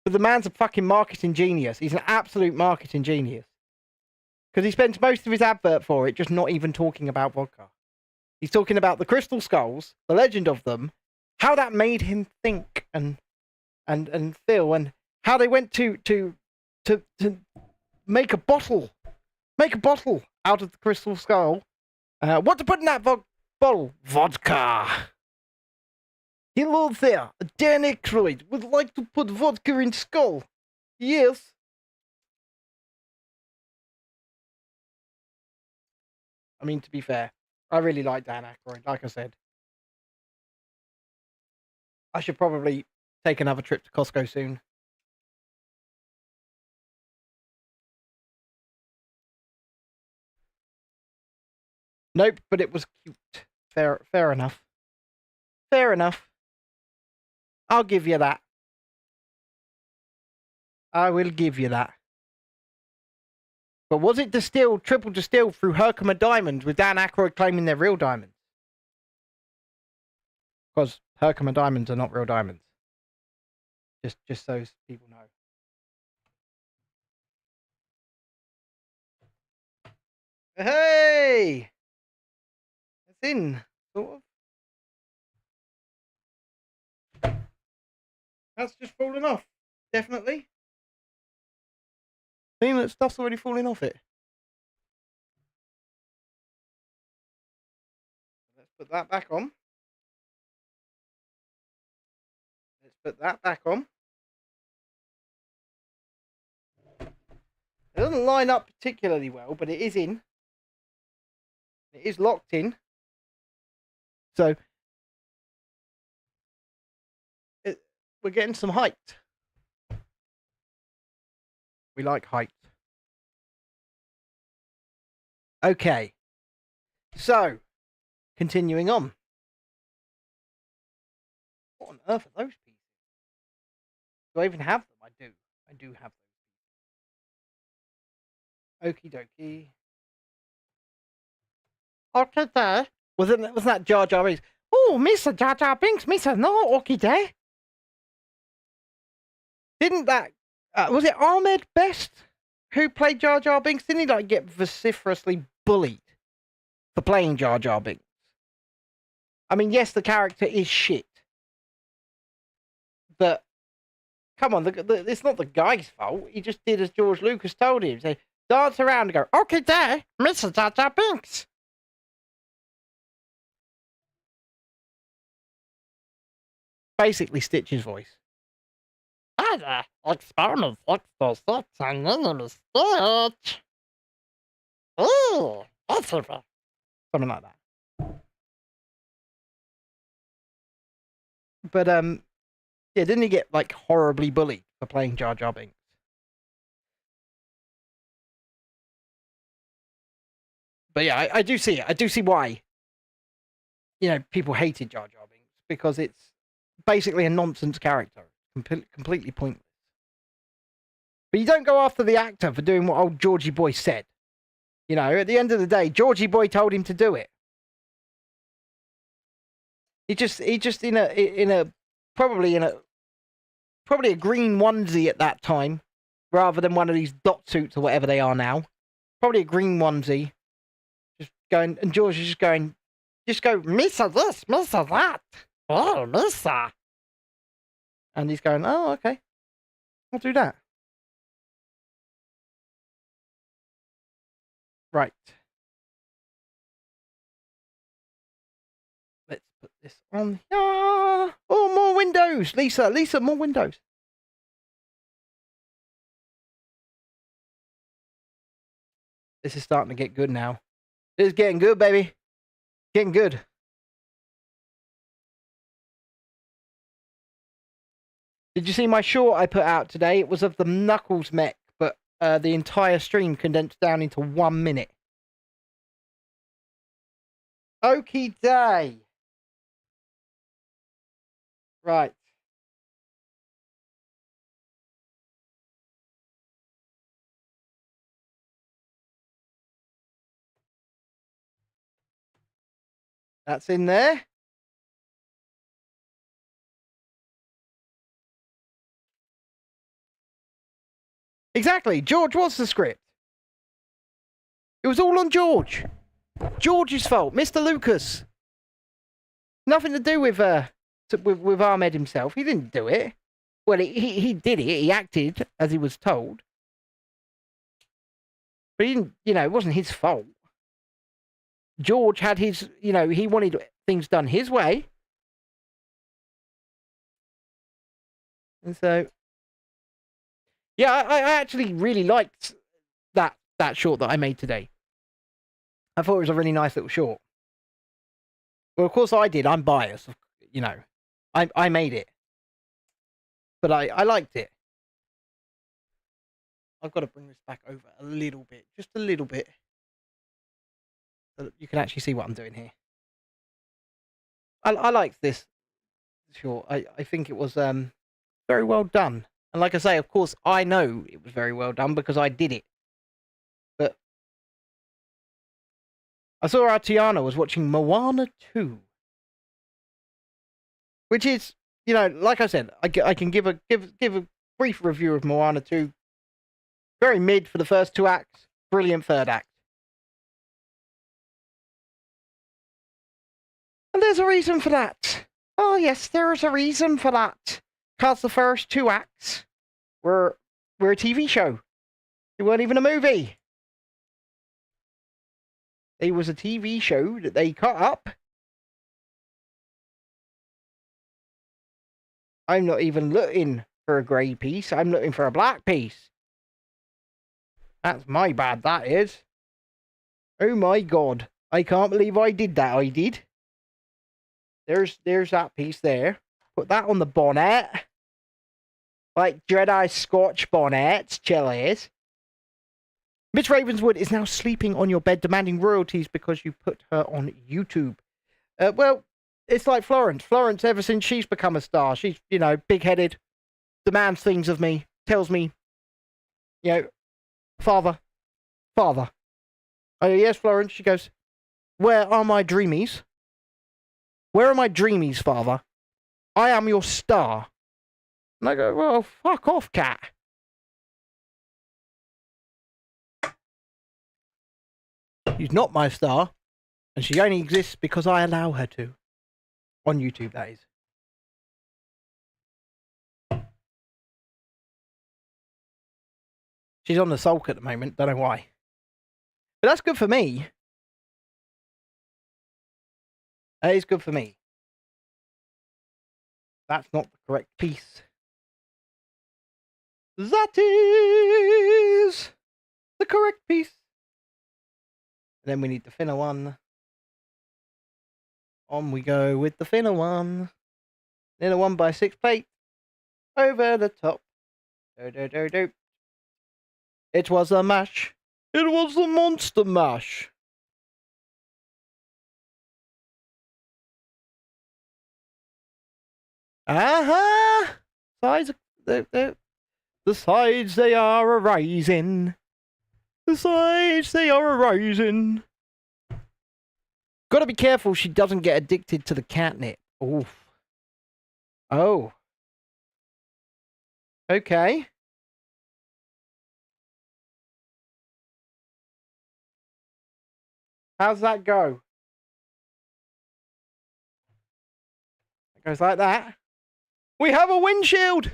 But the man's a fucking marketing genius. He's an absolute marketing genius. Because he spends most of his advert for it just not even talking about vodka. He's talking about the Crystal Skulls, the legend of them, how that made him think and feel, and how they went to make a bottle out of the Crystal Skull. What to put in that bottle? Vodka. Hello there, Dan Aykroyd would like to put vodka in skull. Yes. I mean, to be fair, I really like Dan Aykroyd, like I said. I should probably take another trip to Costco soon. Nope, but it was cute. Fair enough. Fair enough. I'll give you that. I will give you that. But was it distilled, triple distilled through Herkimer diamonds with Dan Aykroyd claiming they're real diamonds? Because Herkimer diamonds are not real diamonds. Just so people know. Hey! It's in, sort of. That's just fallen off. Definitely. Seeing that stuff's already falling off it. Let's put that back on. Let's put that back on. It doesn't line up particularly well, but it is in. It is locked in. So we're getting some height. We like height. Okay. So, continuing on. What on earth are those pieces? Do I even have them? I do. I do have them. Okie dokie. Okay, there. Wasn't that Jar Jar Binks? Oh, Mr. Jar Jar Binks, Mr. No, okay, there. Didn't that... was it Ahmed Best who played Jar Jar Binks? Didn't he like get vociferously bullied for playing Jar Jar Binks? I mean, yes, the character is shit, but come on, it's not the guy's fault. He just did as George Lucas told him. Say, dance around and go, okay, there, Mr. Jar Jar Binks. Basically, Stitch's voice. Experiment 66 and enemy Stitch. Ooh, that's super. Something like that. But yeah, didn't he get like horribly bullied for playing Jar Jar Binks? But yeah, I do see it. I do see why. You know, people hated Jar Jar Binks because it's basically a nonsense character. Completely pointless. But you don't go after the actor for doing what old Georgie Boy said. You know, at the end of the day, Georgie Boy told him to do it. He just probably a green onesie at that time, rather than one of these dot suits or whatever they are now. Probably a green onesie. Just going, and George is just going, just go, Missa this, Missa that. Oh, Missa. And he's going, oh, okay. I'll do that. Right. Let's put this on here. Oh, more windows. Lisa, more windows. This is starting to get good now. This is getting good, baby. Getting good. Did you see my short I put out today? It was of the Knuckles mech, but the entire stream condensed down into 1 minute. Okie day. Right. That's in there. Exactly. George was the script. It was all on George. George's fault. Mr. Lucas. Nothing to do with Ahmed himself. He didn't do it. Well, he did it. He acted as he was told. But he didn't, it wasn't his fault. George had his, he wanted things done his way. And so, yeah, I actually really liked that short that I made today. I thought it was a really nice little short. Well, of course I did. I'm biased. I made it. But I liked it. I've got to bring this back over a little bit. Just a little bit. So that you can actually see what I'm doing here. I liked this short. I think it was very well done. And like I say, of course, I know it was very well done because I did it. But I saw Tiana was watching Moana 2. Which is, like I said, I can give a brief review of Moana 2. Very mid for the first 2 acts. Brilliant third act. And there's a reason for that. Oh, yes, there is a reason for that. Because the first 2 acts were a TV show. They weren't even a movie. It was a TV show that they cut up. I'm not even looking for a grey piece. I'm looking for a black piece. That's my bad, that is. Oh my god. I can't believe I did that. I did. There's that piece there. Put that on the bonnet. Like Jedi Scotch bonnets, chillies. Miss Ravenswood is now sleeping on your bed demanding royalties because you put her on YouTube. Well, it's like Florence. Florence, ever since she's become a star, she's, big-headed, demands things of me, tells me, Father. Oh, yes, Florence. She goes, where are my dreamies? Where are my dreamies, Father? I am your star. And I go, well, fuck off, cat. She's not my star, and she only exists because I allow her to. On YouTube, that is. She's on the sulk at the moment, don't know why. But that's good for me. That is good for me. That's not the correct piece. That is the correct piece. And then we need the thinner one. On we go with the thinner one. Thinner 1x6 plate. Over the top. Do. It was a mash. It was the monster mash. Aha! Sides, the sides they are a-rising. The sides they are a-rising. Gotta be careful she doesn't get addicted to the catnip. Oof. Oh. Okay. How's that go? It goes like that. We have a windshield!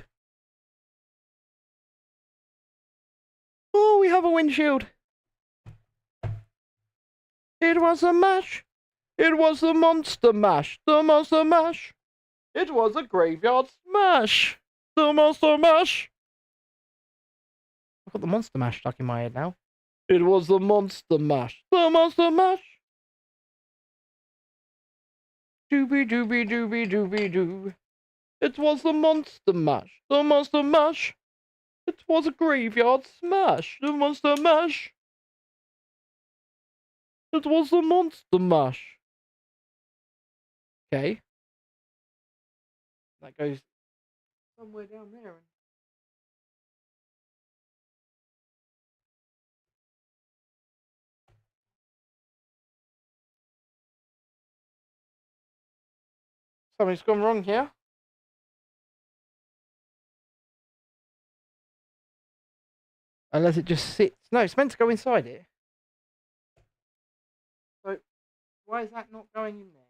Oh, we have a windshield. It was a mash. It was the monster mash. The monster mash. It was a graveyard smash. The monster mash. I've got the monster mash stuck in my head now. It was the Monster Mash. The Monster Mash. Dooby dooby dooby dooby doo. It was the Monster Mash. The Monster Mash. It was a graveyard smash. The Monster Mash. It was the Monster Mash. Okay. That goes somewhere down there. Something's gone wrong here. Unless it just sits. No, it's meant to go inside it. So, why is that not going in there?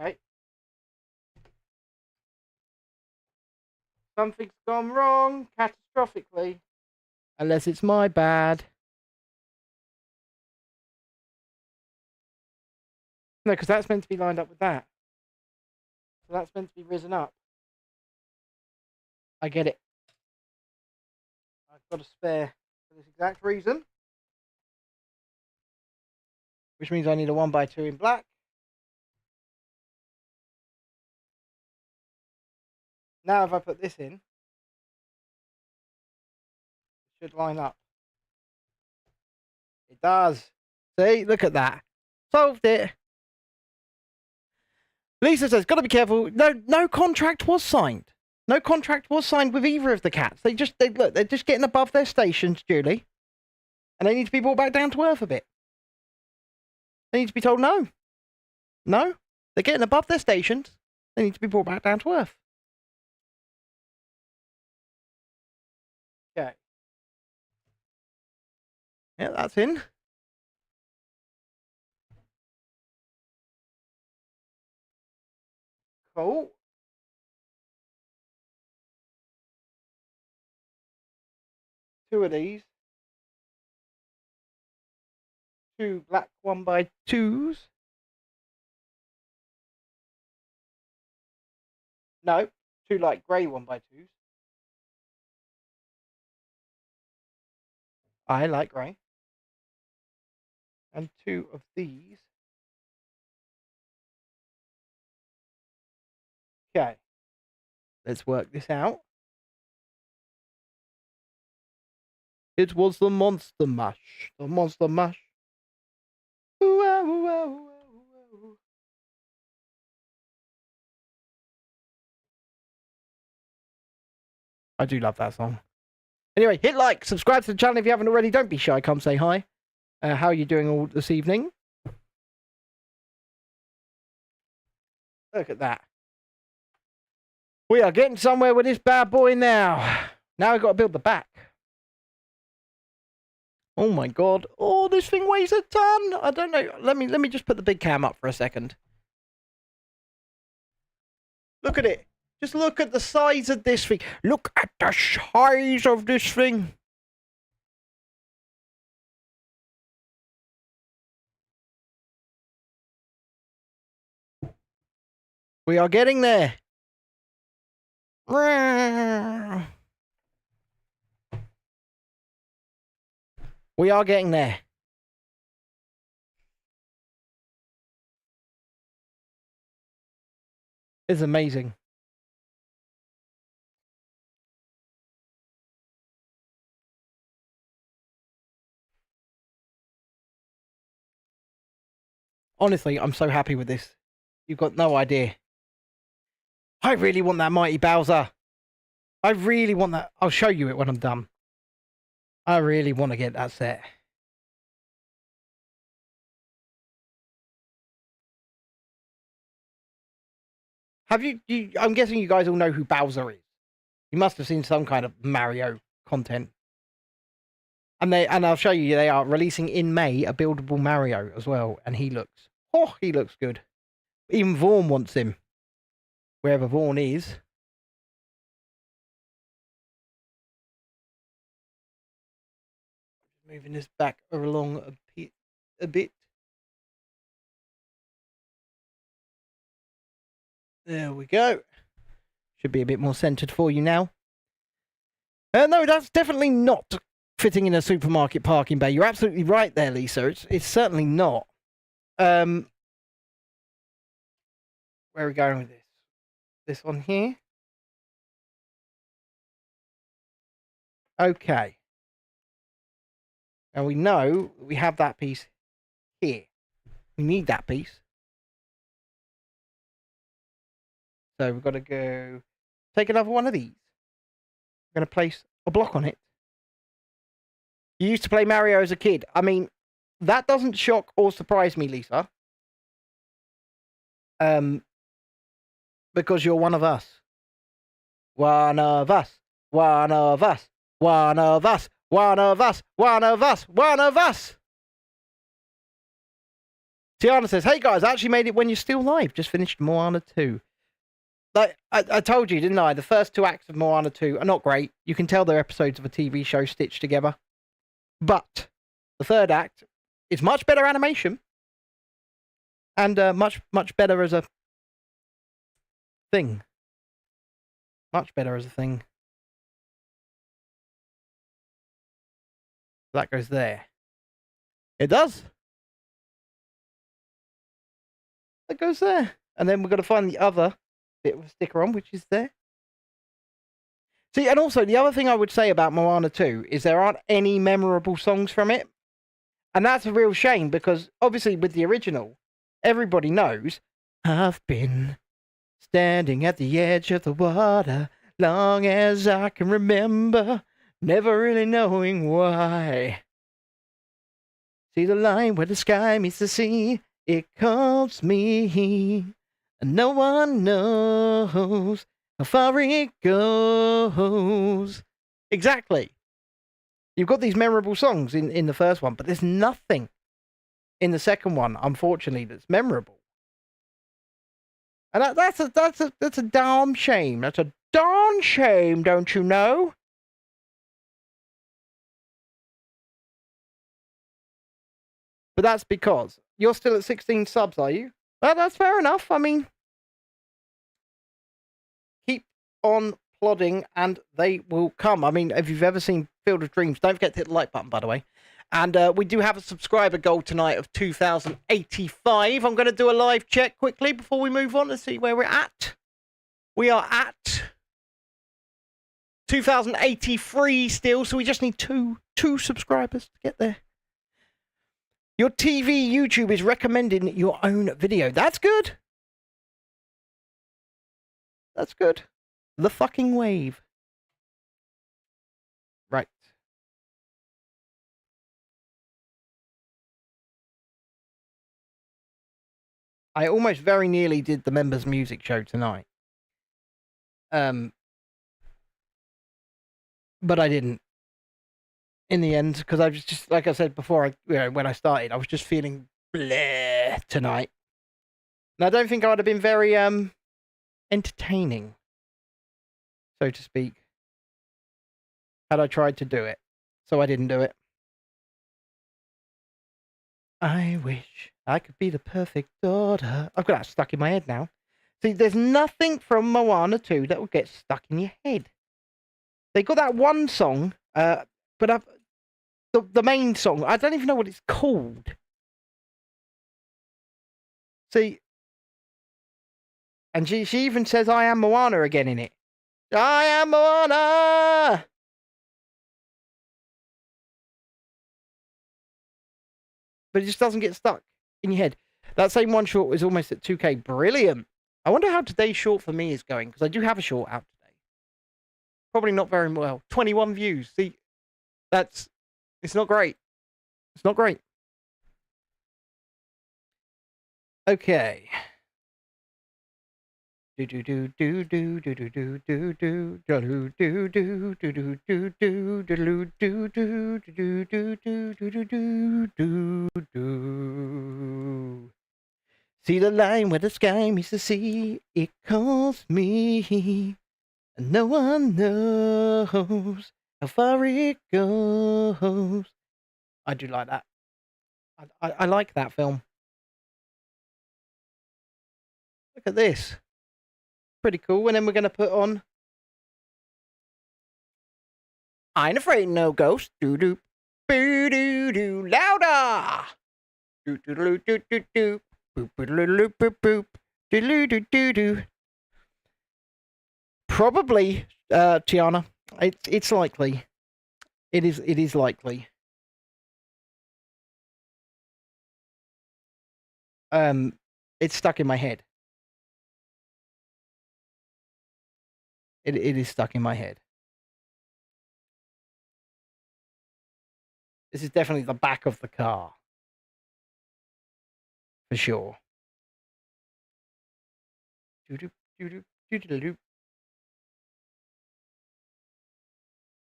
Okay. Something's gone wrong catastrophically. Unless it's my bad. No, because that's meant to be lined up with that. So that's meant to be risen up. I get it. I've got a spare for this exact reason. Which means I need a 1x2 in black. Now if I put this in, it should line up. It does. See, look at that. Solved it. Lisa says, gotta be careful. No contract was signed. No contract was signed with either of the cats. They're just getting above their stations, Julie. And they need to be brought back down to earth a bit. They need to be told no. No. They're getting above their stations. They need to be brought back down to earth. Okay. Yeah, that's in. Cool. Two of these. Two black 1x2s. No, two light grey 1x2s. I like grey. And two of these. Okay. Let's work this out. It was the Monster Mash. The Monster Mash. Ooh, ah, ooh, ah, ooh, ah, ooh, ah, ooh. I do love that song. Anyway, hit like, subscribe to the channel if you haven't already. Don't be shy, come say hi. How are you doing all this evening? Look at that. We are getting somewhere with this bad boy now. Now I've got to build the back. Oh my god. Oh, this thing weighs a ton. I don't know. Let me just put the big cam up for a second. Look at it. Just look at the size of this thing. Look at the size of this thing. We are getting there. We are getting there. It's amazing. Honestly, I'm so happy with this. You've got no idea. I really want that Mighty Bowser. I really want that. I'll show you it when I'm done. I really want to get that set. Have you, I'm guessing you guys all know who Bowser is. You must have seen some kind of Mario content. And I'll show you, they are releasing in May a buildable Mario as well. And he looks good. Even Vaughn wants him. Wherever Vaughn is. Moving this back along a bit. a bit. There we go. Should be a bit more centered for you now. No, that's definitely not fitting in a supermarket parking bay. You're absolutely right there, Lisa. It's certainly not. Where are we going with this? This one here? Okay. And we know we have that piece here. We need that piece. So we've got to go take another one of these. We're going to place a block on it. You used to play Mario as a kid. I mean, that doesn't shock or surprise me, Lisa. Because you're one of us. One of us. One of us. One of us. One of us. One of us. One of us. Tiana says, hey guys, I actually made it when you're still live. Just finished Moana 2. Like, I told you, didn't I? The first 2 acts of Moana 2 are not great. You can tell they're episodes of a TV show stitched together. But the 3rd act is much better animation. And much better as a thing. Much better as a thing. That goes there. It does. That goes there. And then we've got to find the other bit with a sticker on, which is there. See, and also the other thing I would say about Moana 2 is there aren't any memorable songs from it. And that's a real shame because obviously with the original, everybody knows I've been standing at the edge of the water long as I can remember, never really knowing why. See the line where the sky meets the sea, it calls me, and no one knows how far it goes. Exactly. You've got these memorable songs in the first one, but there's nothing in the second one, unfortunately, that's memorable. And that's a darn shame. That's a darn shame, don't you know? But that's because you're still at 16 subs, are you? Well, that's fair enough. I mean, keep on plodding and they will come. I mean, if you've ever seen Field of Dreams, don't forget to hit the like button, by the way. And we do have a subscriber goal tonight of 2,085. I'm going to do a live check quickly before we move on to see where we're at. We are at 2,083 still, so we just need two subscribers to get there. Your TV YouTube is recommending your own video. That's good. That's good. The fucking wave. Right. I almost very nearly did the members' music show tonight. But I didn't. In the end, because I was just, like I said before, when I started, I was just feeling bleh tonight. And I don't think I would have been very entertaining, so to speak, had I tried to do it. So I didn't do it. I wish I could be the perfect daughter. I've got that stuck in my head now. See, there's nothing from Moana 2 that will get stuck in your head. They got that one song, but the main song, I don't even know what it's called. See, and she even says, I am Moana again in it. I am Moana! But it just doesn't get stuck in your head. That same one short was almost at 2K. Brilliant. I wonder how today's short for me is going, because I do have a short out today. Probably not very well. 21 views. See, it's not great. It's not great. Okay. See the line where the sky meets the sea, it calls me, and no one knows how far it goes. I do like that. I like that film. Look at this. Pretty cool. And then we're going to put on I Ain't Afraid No Ghost. Doo-doo. Boo-doo-doo. Louder. Doo-doo-doo-doo-doo-doo. Boop-a-doo-doo-boop-boop. Doo-doo-doo-doo-doo. Probably, Tiana. It's likely. It is likely. It's stuck in my head. It is stuck in my head. This is definitely the back of the car. For sure. Doo-doo, doo-doo, doo-doo-doo.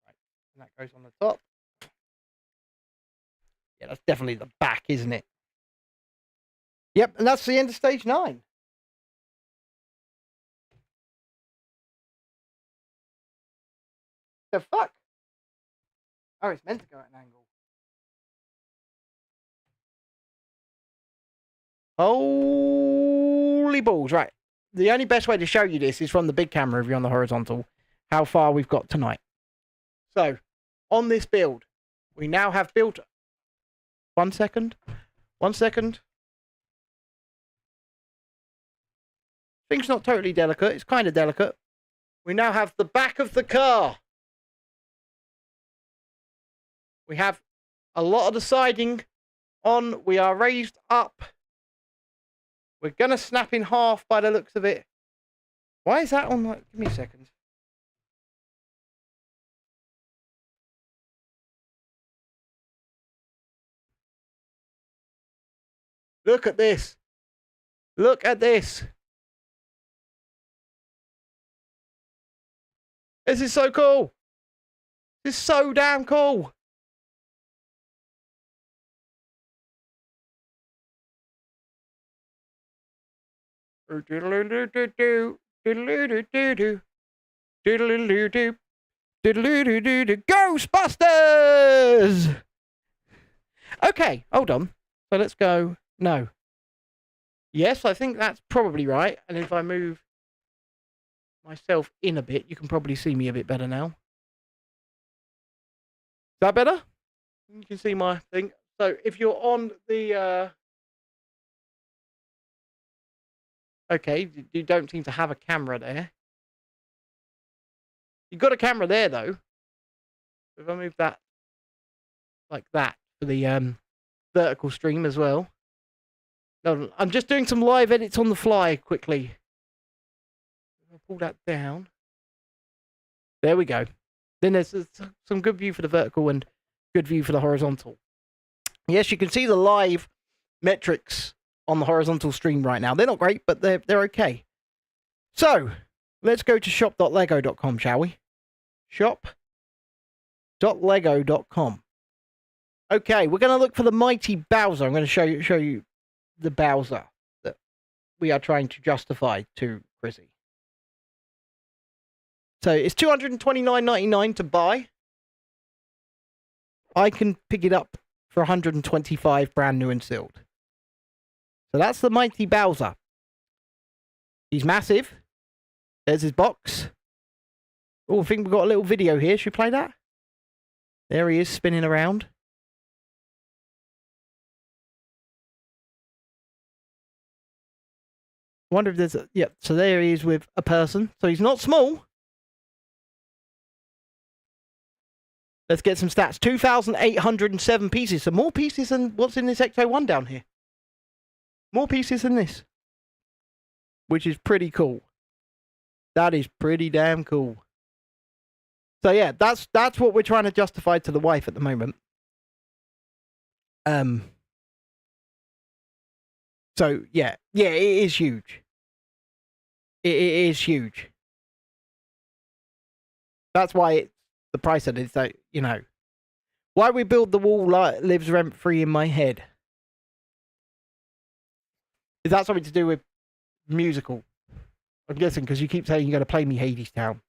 Right. And that goes on the top. Yeah, that's definitely the back, isn't it? Yep, and that's the end of stage 9. The fuck? Oh, it's meant to go at an angle. Holy balls, right. The only best way to show you this is from the big camera if you're on the horizontal, how far we've got tonight. So, on this build, we now have built... 1 second. 1 second. Thing's not totally delicate. It's kind of delicate. We now have the back of the car. We have a lot of the siding on. We are raised up. We're going to snap in half by the looks of it. Why is that on? Give me a second. Look at this. Look at this. This is so cool. This is so damn cool. Ghostbusters! Okay, hold on. So let's go. No. Yes, I think that's probably right. And if I move myself in a bit, you can probably see me a bit better now. Is that better? You can see my thing. So if you're on the... Okay, you don't seem to have a camera there. You've got a camera there, though. If I move that like that for the vertical stream as well. No, I'm just doing some live edits on the fly quickly. I'll pull that down. There we go. Then there's some good view for the vertical and good view for the horizontal. Yes, you can see the live metrics on the horizontal stream right now. They're not great, but they're okay. So, let's go to shop.lego.com, shall we? Shop.lego.com. Okay, we're going to look for the mighty Bowser. I'm going to show you the Bowser that we are trying to justify to Chrissy. So, it's $229.99 to buy. I can pick it up for $125 brand new and sealed. So that's the mighty Bowser. He's massive. There's his box. Oh, I think we've got a little video here. Should we play that? There he is, spinning around. I wonder if there's a... Yep, so there he is with a person. So he's not small. Let's get some stats. 2,807 pieces. So more pieces than what's in this Ecto 1 down here. More pieces than this. Which is pretty cool. That is pretty damn cool. So yeah, that's what we're trying to justify to the wife at the moment. So yeah, it is huge. It is huge. That's why the price of it is like, you know, why we build the wall lives rent free in my head. Is that something to do with musical? I'm guessing because you keep saying you're going to play me Hades Town.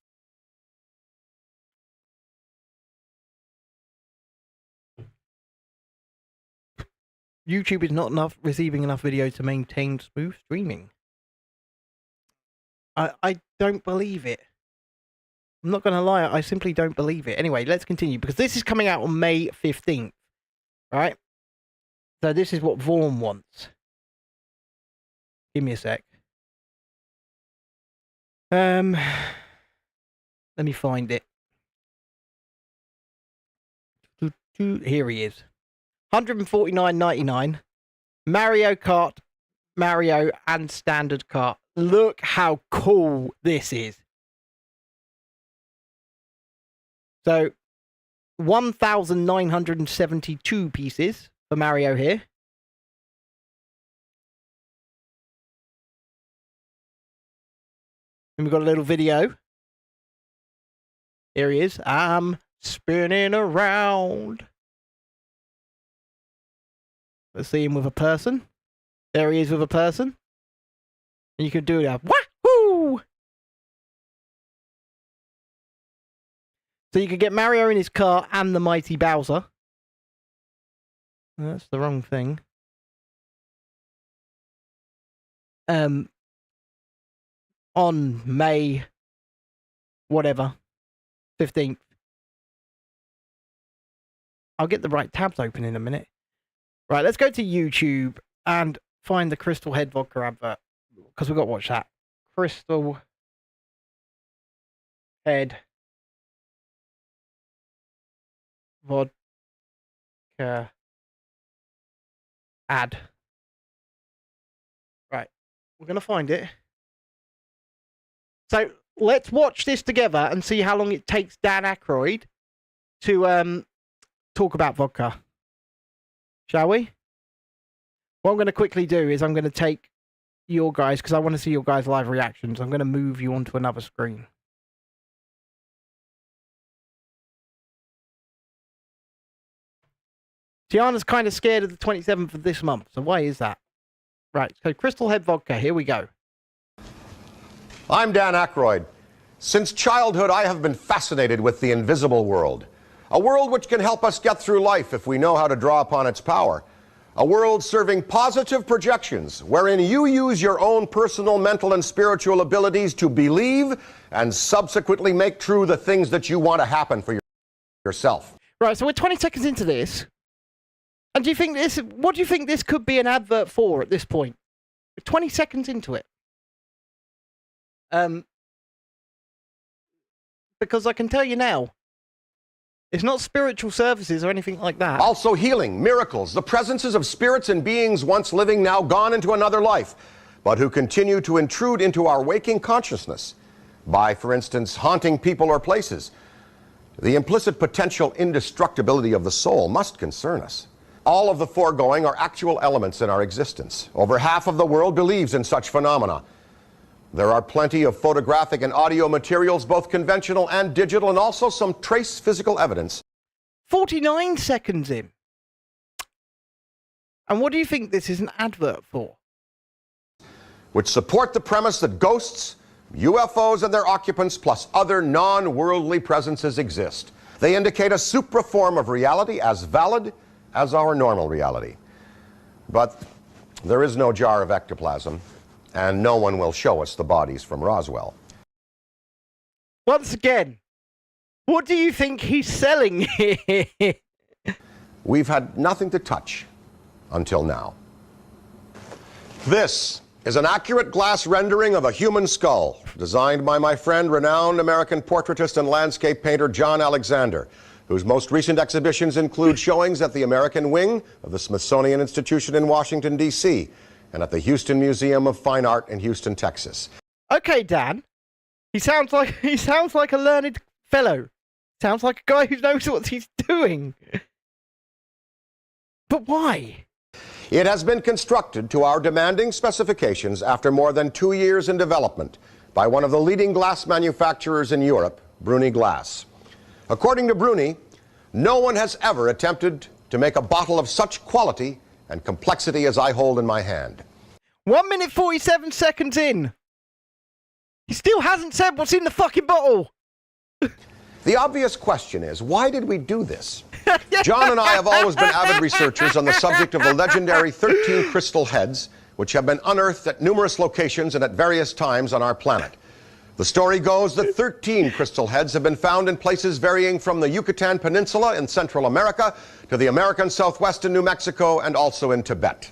YouTube is not receiving enough video to maintain smooth streaming. I don't believe it. I'm not going to lie, I simply don't believe it. Anyway, let's continue, because this is coming out on May 15th, right? So this is what Vaughn wants. Give me a sec. Let me find it. Here he is. $149.99. Mario Kart, Mario, and Standard Kart. Look how cool this is. So, 1,972 pieces for Mario here. And we've got a little video. Here he is. I'm spinning around. Let's see him with a person. There he is with a person. And you can do that. Wahoo! So you could get Mario in his car and the mighty Bowser. That's the wrong thing. On May, whatever, 15th. I'll get the right tabs open in a minute. Right, let's go to YouTube and find the Crystal Head Vodka advert, because we've got to watch that. Crystal Head Vodka ad. Right, we're going to find it. So let's watch this together and see how long it takes Dan Aykroyd to talk about vodka. Shall we? What I'm going to quickly do is I'm going to take your guys, because I want to see your guys' live reactions. I'm going to move you onto another screen. Tiana's kind of scared of the 27th of this month. So why is that? Right, so Crystal Head Vodka, here we go. I'm Dan Aykroyd. Since childhood, I have been fascinated with the invisible world. A world which can help us get through life if we know how to draw upon its power. A world serving positive projections, wherein you use your own personal, mental, and spiritual abilities to believe and subsequently make true the things that you want to happen for yourself. Right, so we're 20 seconds into this. And do you think this, what do you think this could be an advert for at this point? We're 20 seconds into it. Because I can tell you now, it's not spiritual services or anything like that. Also healing, miracles, the presences of spirits and beings once living, now gone into another life, but who continue to intrude into our waking consciousness by, for instance, haunting people or places. The implicit potential indestructibility of the soul must concern us. All of the foregoing are actual elements in our existence. Over half of the world believes in such phenomena. There are plenty of photographic and audio materials, both conventional and digital, and also some trace physical evidence. 49 seconds in. And what do you think this is an advert for? Which support the premise that ghosts, UFOs and their occupants, plus other non-worldly presences exist. They indicate a supra form of reality as valid as our normal reality. But there is no jar of ectoplasm, and no one will show us the bodies from Roswell. Once again, what do you think he's selling here? We've had nothing to touch until now. This is an accurate glass rendering of a human skull, designed by my friend, renowned American portraitist and landscape painter John Alexander, whose most recent exhibitions include showings at the American Wing of the Smithsonian Institution in Washington, D.C., and at the Houston Museum of Fine Art in Houston, Texas. Okay, Dan. He sounds like a learned fellow. Sounds like a guy who knows what he's doing. But why? It has been constructed to our demanding specifications after more than 2 years in development by one of the leading glass manufacturers in Europe, Bruni Glass. According to Bruni, no one has ever attempted to make a bottle of such quality and complexity as I hold in my hand. 1 minute 47 seconds in. He still hasn't said what's in the fucking bottle. The obvious question is, why did we do this? John and I have always been avid researchers on the subject of the legendary 13 crystal heads, which have been unearthed at numerous locations and at various times on our planet. The story goes that 13 crystal heads have been found in places varying from the Yucatan Peninsula in Central America to the American Southwest in New Mexico and also in Tibet.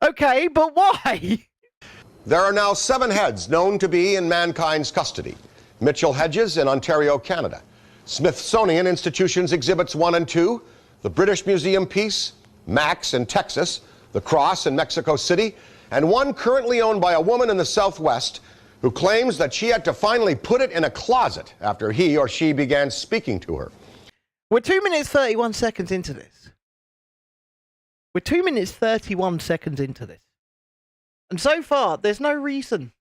Okay, but why? There are now 7 heads known to be in mankind's custody. Mitchell Hedges in Ontario, Canada. Smithsonian Institution's Exhibits 1 and 2, the British Museum piece, Max in Texas, the Cross in Mexico City, and one currently owned by a woman in the Southwest who claims that she had to finally put it in a closet after he or she began speaking to her. We're 2 minutes 31 seconds into this. We're 2 minutes 31 seconds into this. And so far, there's no reason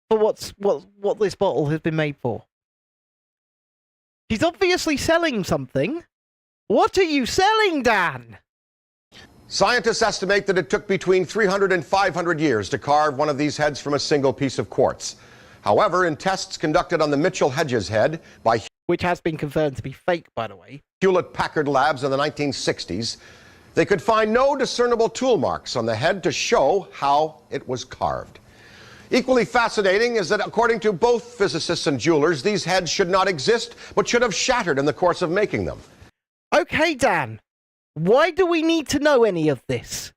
for what this bottle has been made for. He's obviously selling something. What are you selling, Dan? Scientists estimate that it took between 300 and 500 years to carve one of these heads from a single piece of quartz. However, in tests conducted on the Mitchell Hedges head by which has been confirmed to be fake, by the way, Hewlett-Packard Labs in the 1960s, they could find no discernible tool marks on the head to show how it was carved. Equally fascinating is that, according to both physicists and jewelers, these heads should not exist, but should have shattered in the course of making them. Okay, Dan. Why do we need to know any of this?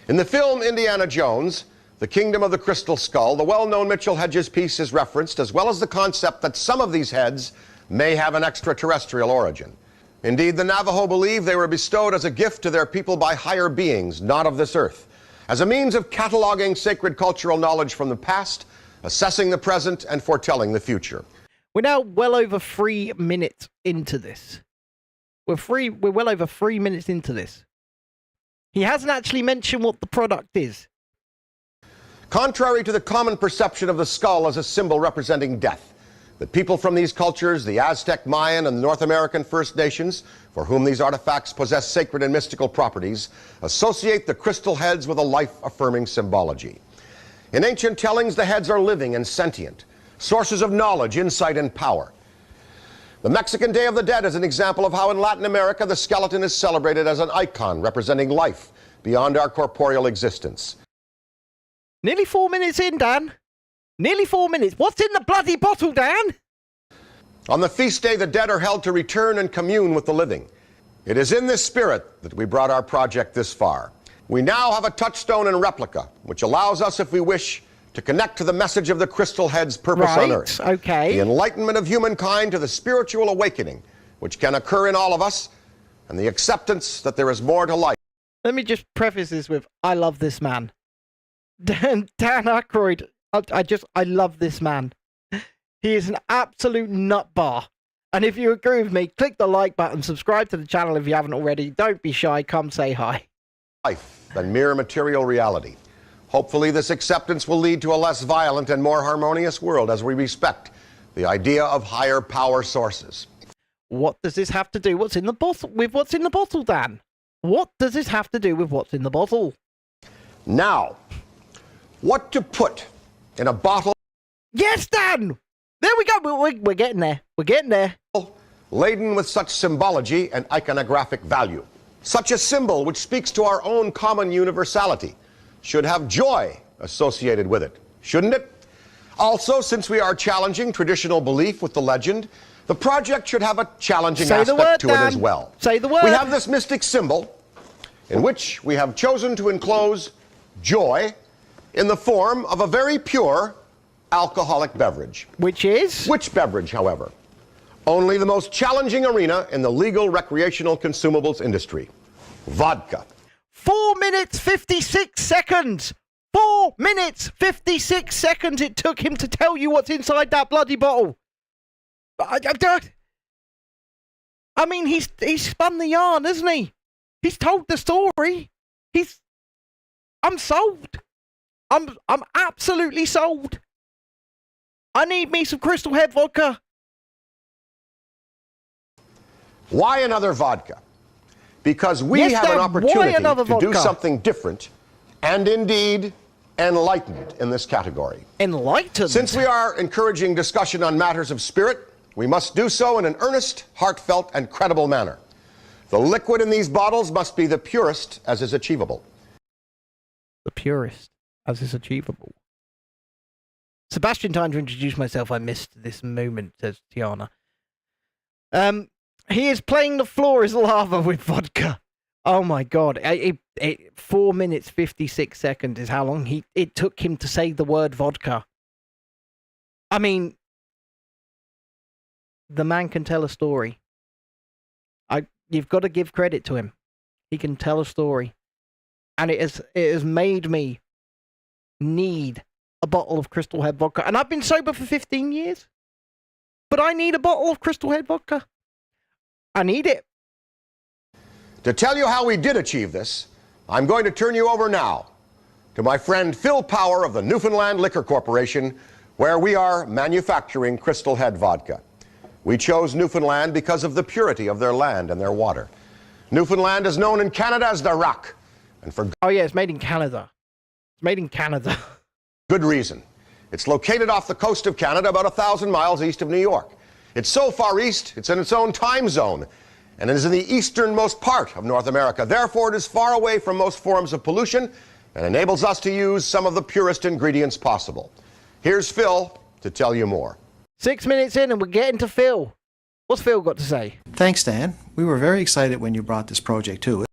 In the film Indiana Jones, The Kingdom of the Crystal Skull, the well-known Mitchell Hedges piece is referenced, as well as the concept that some of these heads may have an extraterrestrial origin. Indeed, the Navajo believe they were bestowed as a gift to their people by higher beings, not of this earth, as a means of cataloging sacred cultural knowledge from the past, assessing the present, and foretelling the future. We're now well over 3 minutes into this. We're well over 3 minutes into this. He hasn't actually mentioned what the product is. Contrary to the common perception of the skull as a symbol representing death, the people from these cultures, the Aztec, Mayan, and the North American First Nations, for whom these artifacts possess sacred and mystical properties, associate the crystal heads with a life-affirming symbology. In ancient tellings, the heads are living and sentient, sources of knowledge, insight, and power. The Mexican Day of the Dead is an example of how in Latin America the skeleton is celebrated as an icon representing life beyond our corporeal existence. Nearly 4 minutes in, Dan. Nearly 4 minutes. What's in the bloody bottle, Dan? On the feast day, the dead are held to return and commune with the living. It is in this spirit that we brought our project this far. We now have a touchstone and replica, which allows us, if we wish, to connect to the message of the crystal head's purpose on Earth. Okay. The enlightenment of humankind to the spiritual awakening, which can occur in all of us, and the acceptance that there is more to life. Let me just preface this with, I love this man. Dan Aykroyd, I love this man. He is an absolute nut bar. And if you agree with me, click the like button, subscribe to the channel if you haven't already. Don't be shy, come say hi. Life than mere material reality. Hopefully this acceptance will lead to a less violent and more harmonious world as we respect the idea of higher power sources. What does this have to do with what's in the bottle, Dan? What does this have to do with what's in the bottle? Now, what to put in a bottle? Yes, Dan! There we go. We're getting there. We're getting there. Laden with such symbology and iconographic value. Such a symbol which speaks to our own common universality should have joy associated with it, shouldn't it? Also, since we are challenging traditional belief with the legend, the project should have a challenging aspect to it as well. Say the word. We have this mystic symbol in which we have chosen to enclose joy in the form of a very pure alcoholic beverage. Which is? Which beverage, however? Only the most challenging arena in the legal recreational consumables industry. Vodka. 4 minutes 56 seconds. 4 minutes 56 seconds it took him to tell you what's inside that bloody bottle. I mean, he's spun the yarn, hasn't he? He's told the story. I'm sold. I'm absolutely sold. I need me some Crystal Head vodka. Why another vodka? Because we have an opportunity to do something different and indeed enlightened in this category. Enlightened? Since we are encouraging discussion on matters of spirit, we must do so in an earnest, heartfelt, and credible manner. The liquid in these bottles must be the purest as is achievable. The purest as is achievable. Sebastian, time to introduce myself. I missed this moment, says Tiana. He is playing the floor is lava with vodka. Oh my god. 4 minutes 56 seconds is how long it took him to say the word vodka. I mean, the man can tell a story. You've got to give credit to him. He can tell a story. And it has made me need a bottle of Crystal Head vodka. And I've been sober for 15 years. But I need a bottle of Crystal Head vodka. I need it. To tell you how we did achieve this, I'm going to turn you over now to my friend Phil Power of the Newfoundland Liquor Corporation, where we are manufacturing Crystal Head vodka. We chose Newfoundland because of the purity of their land and their water. Newfoundland is known in Canada as the Rock, and for oh yeah, it's made in Canada. It's made in Canada. Good reason. It's located off the coast of Canada, about 1,000 miles east of New York. It's so far east, it's in its own time zone, and it is in the easternmost part of North America. Therefore, it is far away from most forms of pollution and enables us to use some of the purest ingredients possible. Here's Phil to tell you more. 6 minutes in and we're getting to Phil. What's Phil got to say? Thanks, Dan. We were very excited when you brought this project to us.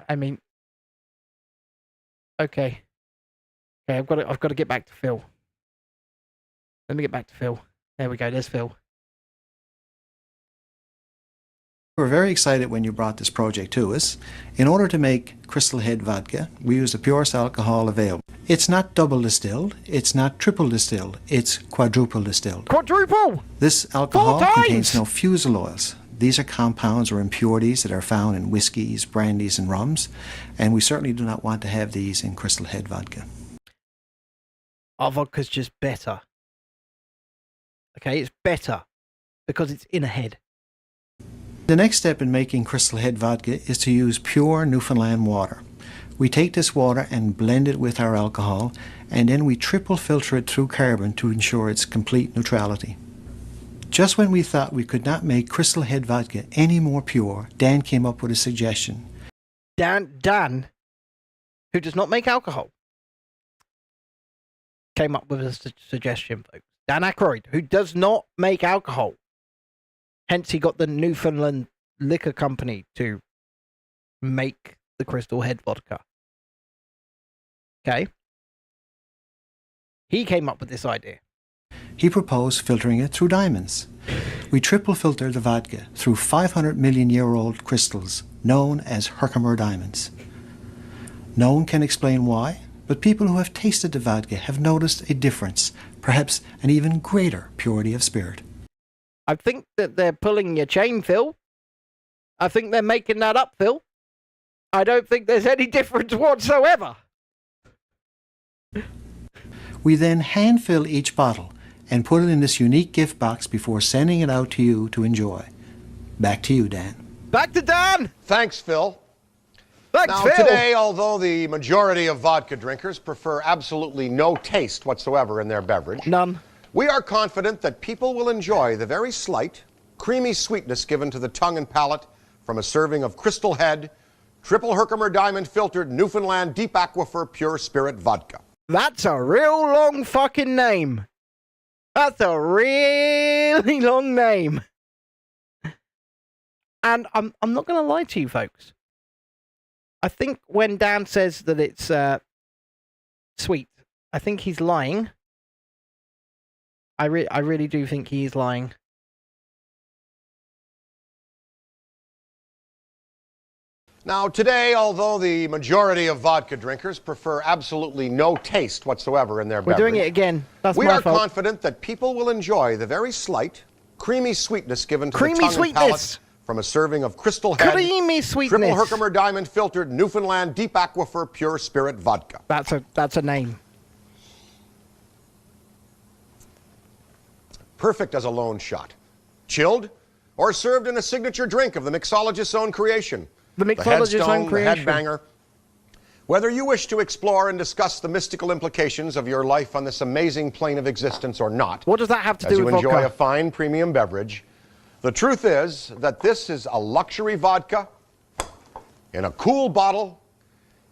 I mean, okay, I've got to get back to Phil. Let me get back to Phil. There we go. There's Phil. We were very excited when you brought this project to us. In order to make Crystal Head vodka, we use the purest alcohol available. It's not double distilled, it's not triple distilled, it's quadruple distilled. Quadruple! This alcohol 4 times! contains no fusel oils. These are compounds or impurities that are found in whiskeys, brandies, and rums, and we certainly do not want to have these in Crystal Head vodka. Our vodka's just better. Okay, it's better because it's in a head. The next step in making Crystal Head vodka is to use pure Newfoundland water. We take this water and blend it with our alcohol, and then we triple filter it through carbon to ensure its complete neutrality. Just when we thought we could not make Crystal Head vodka any more pure, Dan came up with a suggestion. Dan, who does not make alcohol, came up with a suggestion, folks. Dan Aykroyd, who does not make alcohol. Hence, he got the Newfoundland Liquor Company to make the Crystal Head vodka. Okay? He came up with this idea. He proposed filtering it through diamonds. We triple filter the vodka through 500 million year old crystals known as Herkimer diamonds. No one can explain why, but people who have tasted the vodka have noticed a difference, perhaps an even greater purity of spirit. I think that they're pulling your chain, Phil. I think they're making that up, Phil. I don't think there's any difference whatsoever. We then hand fill each bottle and put it in this unique gift box before sending it out to you to enjoy. Back to you, Dan. Back to Dan! Thanks, Phil. Thanks, Now, Phil! today, although the majority of vodka drinkers prefer absolutely no taste whatsoever in their beverage, None. we are confident that people will enjoy the very slight, creamy sweetness given to the tongue and palate from a serving of Crystal Head, triple Herkimer diamond filtered Newfoundland deep aquifer pure spirit vodka. That's a real long fucking name. That's a really long name. And I'm not going to lie to you, folks. I think when Dan says that it's sweet, I think he's lying. I really do think he is lying. Now, today, although the majority of vodka drinkers prefer absolutely no taste whatsoever in their beverage, We're doing it again. That's we my are fault. confident that people will enjoy the very slight, creamy sweetness given to Creamy the tongue sweetness. and palate from a serving of Crystal Head, Creamy sweetness. triple Herkimer diamond filtered Newfoundland deep aquifer pure spirit vodka. That's a name. Perfect as a lone shot. Chilled, or served in a signature drink of the mixologist's own creation. The mixologist's own creation. The headbanger. Whether you wish to explore and discuss the mystical implications of your life on this amazing plane of existence or not, what does that have to do with vodka? As you enjoy a fine premium beverage, the truth is that this is a luxury vodka in a cool bottle,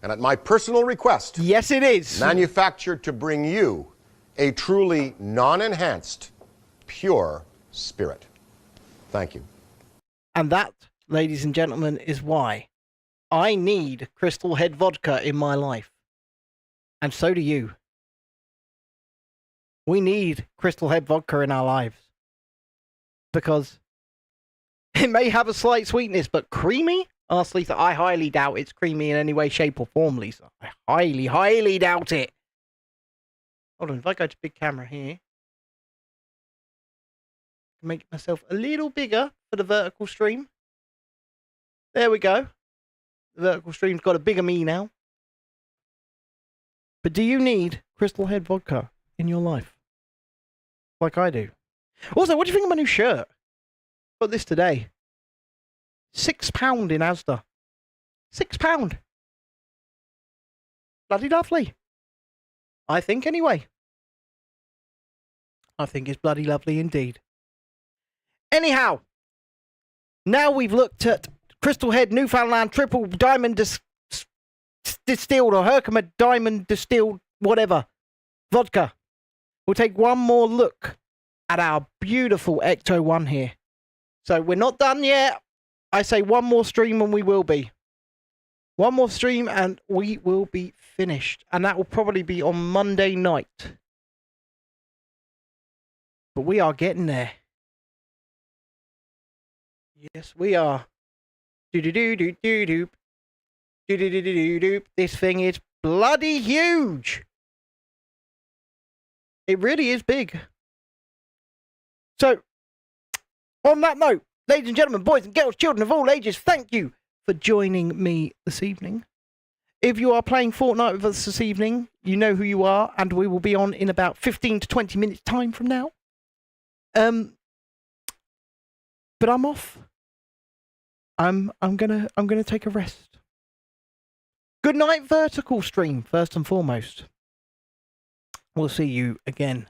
and at my personal request, yes, it is, manufactured to bring you a truly non-enhanced, pure spirit. Thank you. And that, ladies and gentlemen, is why I need Crystal Head vodka in my life. And so do you. We need Crystal Head vodka in our lives. Because it may have a slight sweetness, but creamy? Ask Lisa. I highly doubt it's creamy in any way, shape, or form, Lisa. I highly, highly doubt it. Hold on, if I go to big camera here, I can make myself a little bigger for the vertical stream. There we go. The vertical stream's got a bigger me now. But do you need Crystal Head vodka in your life? Like I do. Also, what do you think of my new shirt? Got this today. £6 in Asda. £6. Bloody lovely. I think anyway. I think it's bloody lovely indeed. Anyhow, now we've looked at Crystal Head Newfoundland Triple Diamond Distilled or Herkimer Diamond Distilled whatever vodka. We'll take one more look at our beautiful Ecto 1 here. So we're not done yet. I say one more stream and we will be. One more stream and we will be finished. And that will probably be on Monday night. But we are getting there. Yes, we are. Do-do-do-do-do-do. Do-do-do-do-do-do. This thing is bloody huge. It really is big. So, on that note, ladies and gentlemen, boys and girls, children of all ages, thank you for joining me this evening. If you are playing Fortnite with us this evening, you know who you are, and we will be on in about 15 to 20 minutes time from now. But I'm off. I'm gonna take a rest. Good night, vertical stream, first and foremost. We'll see you again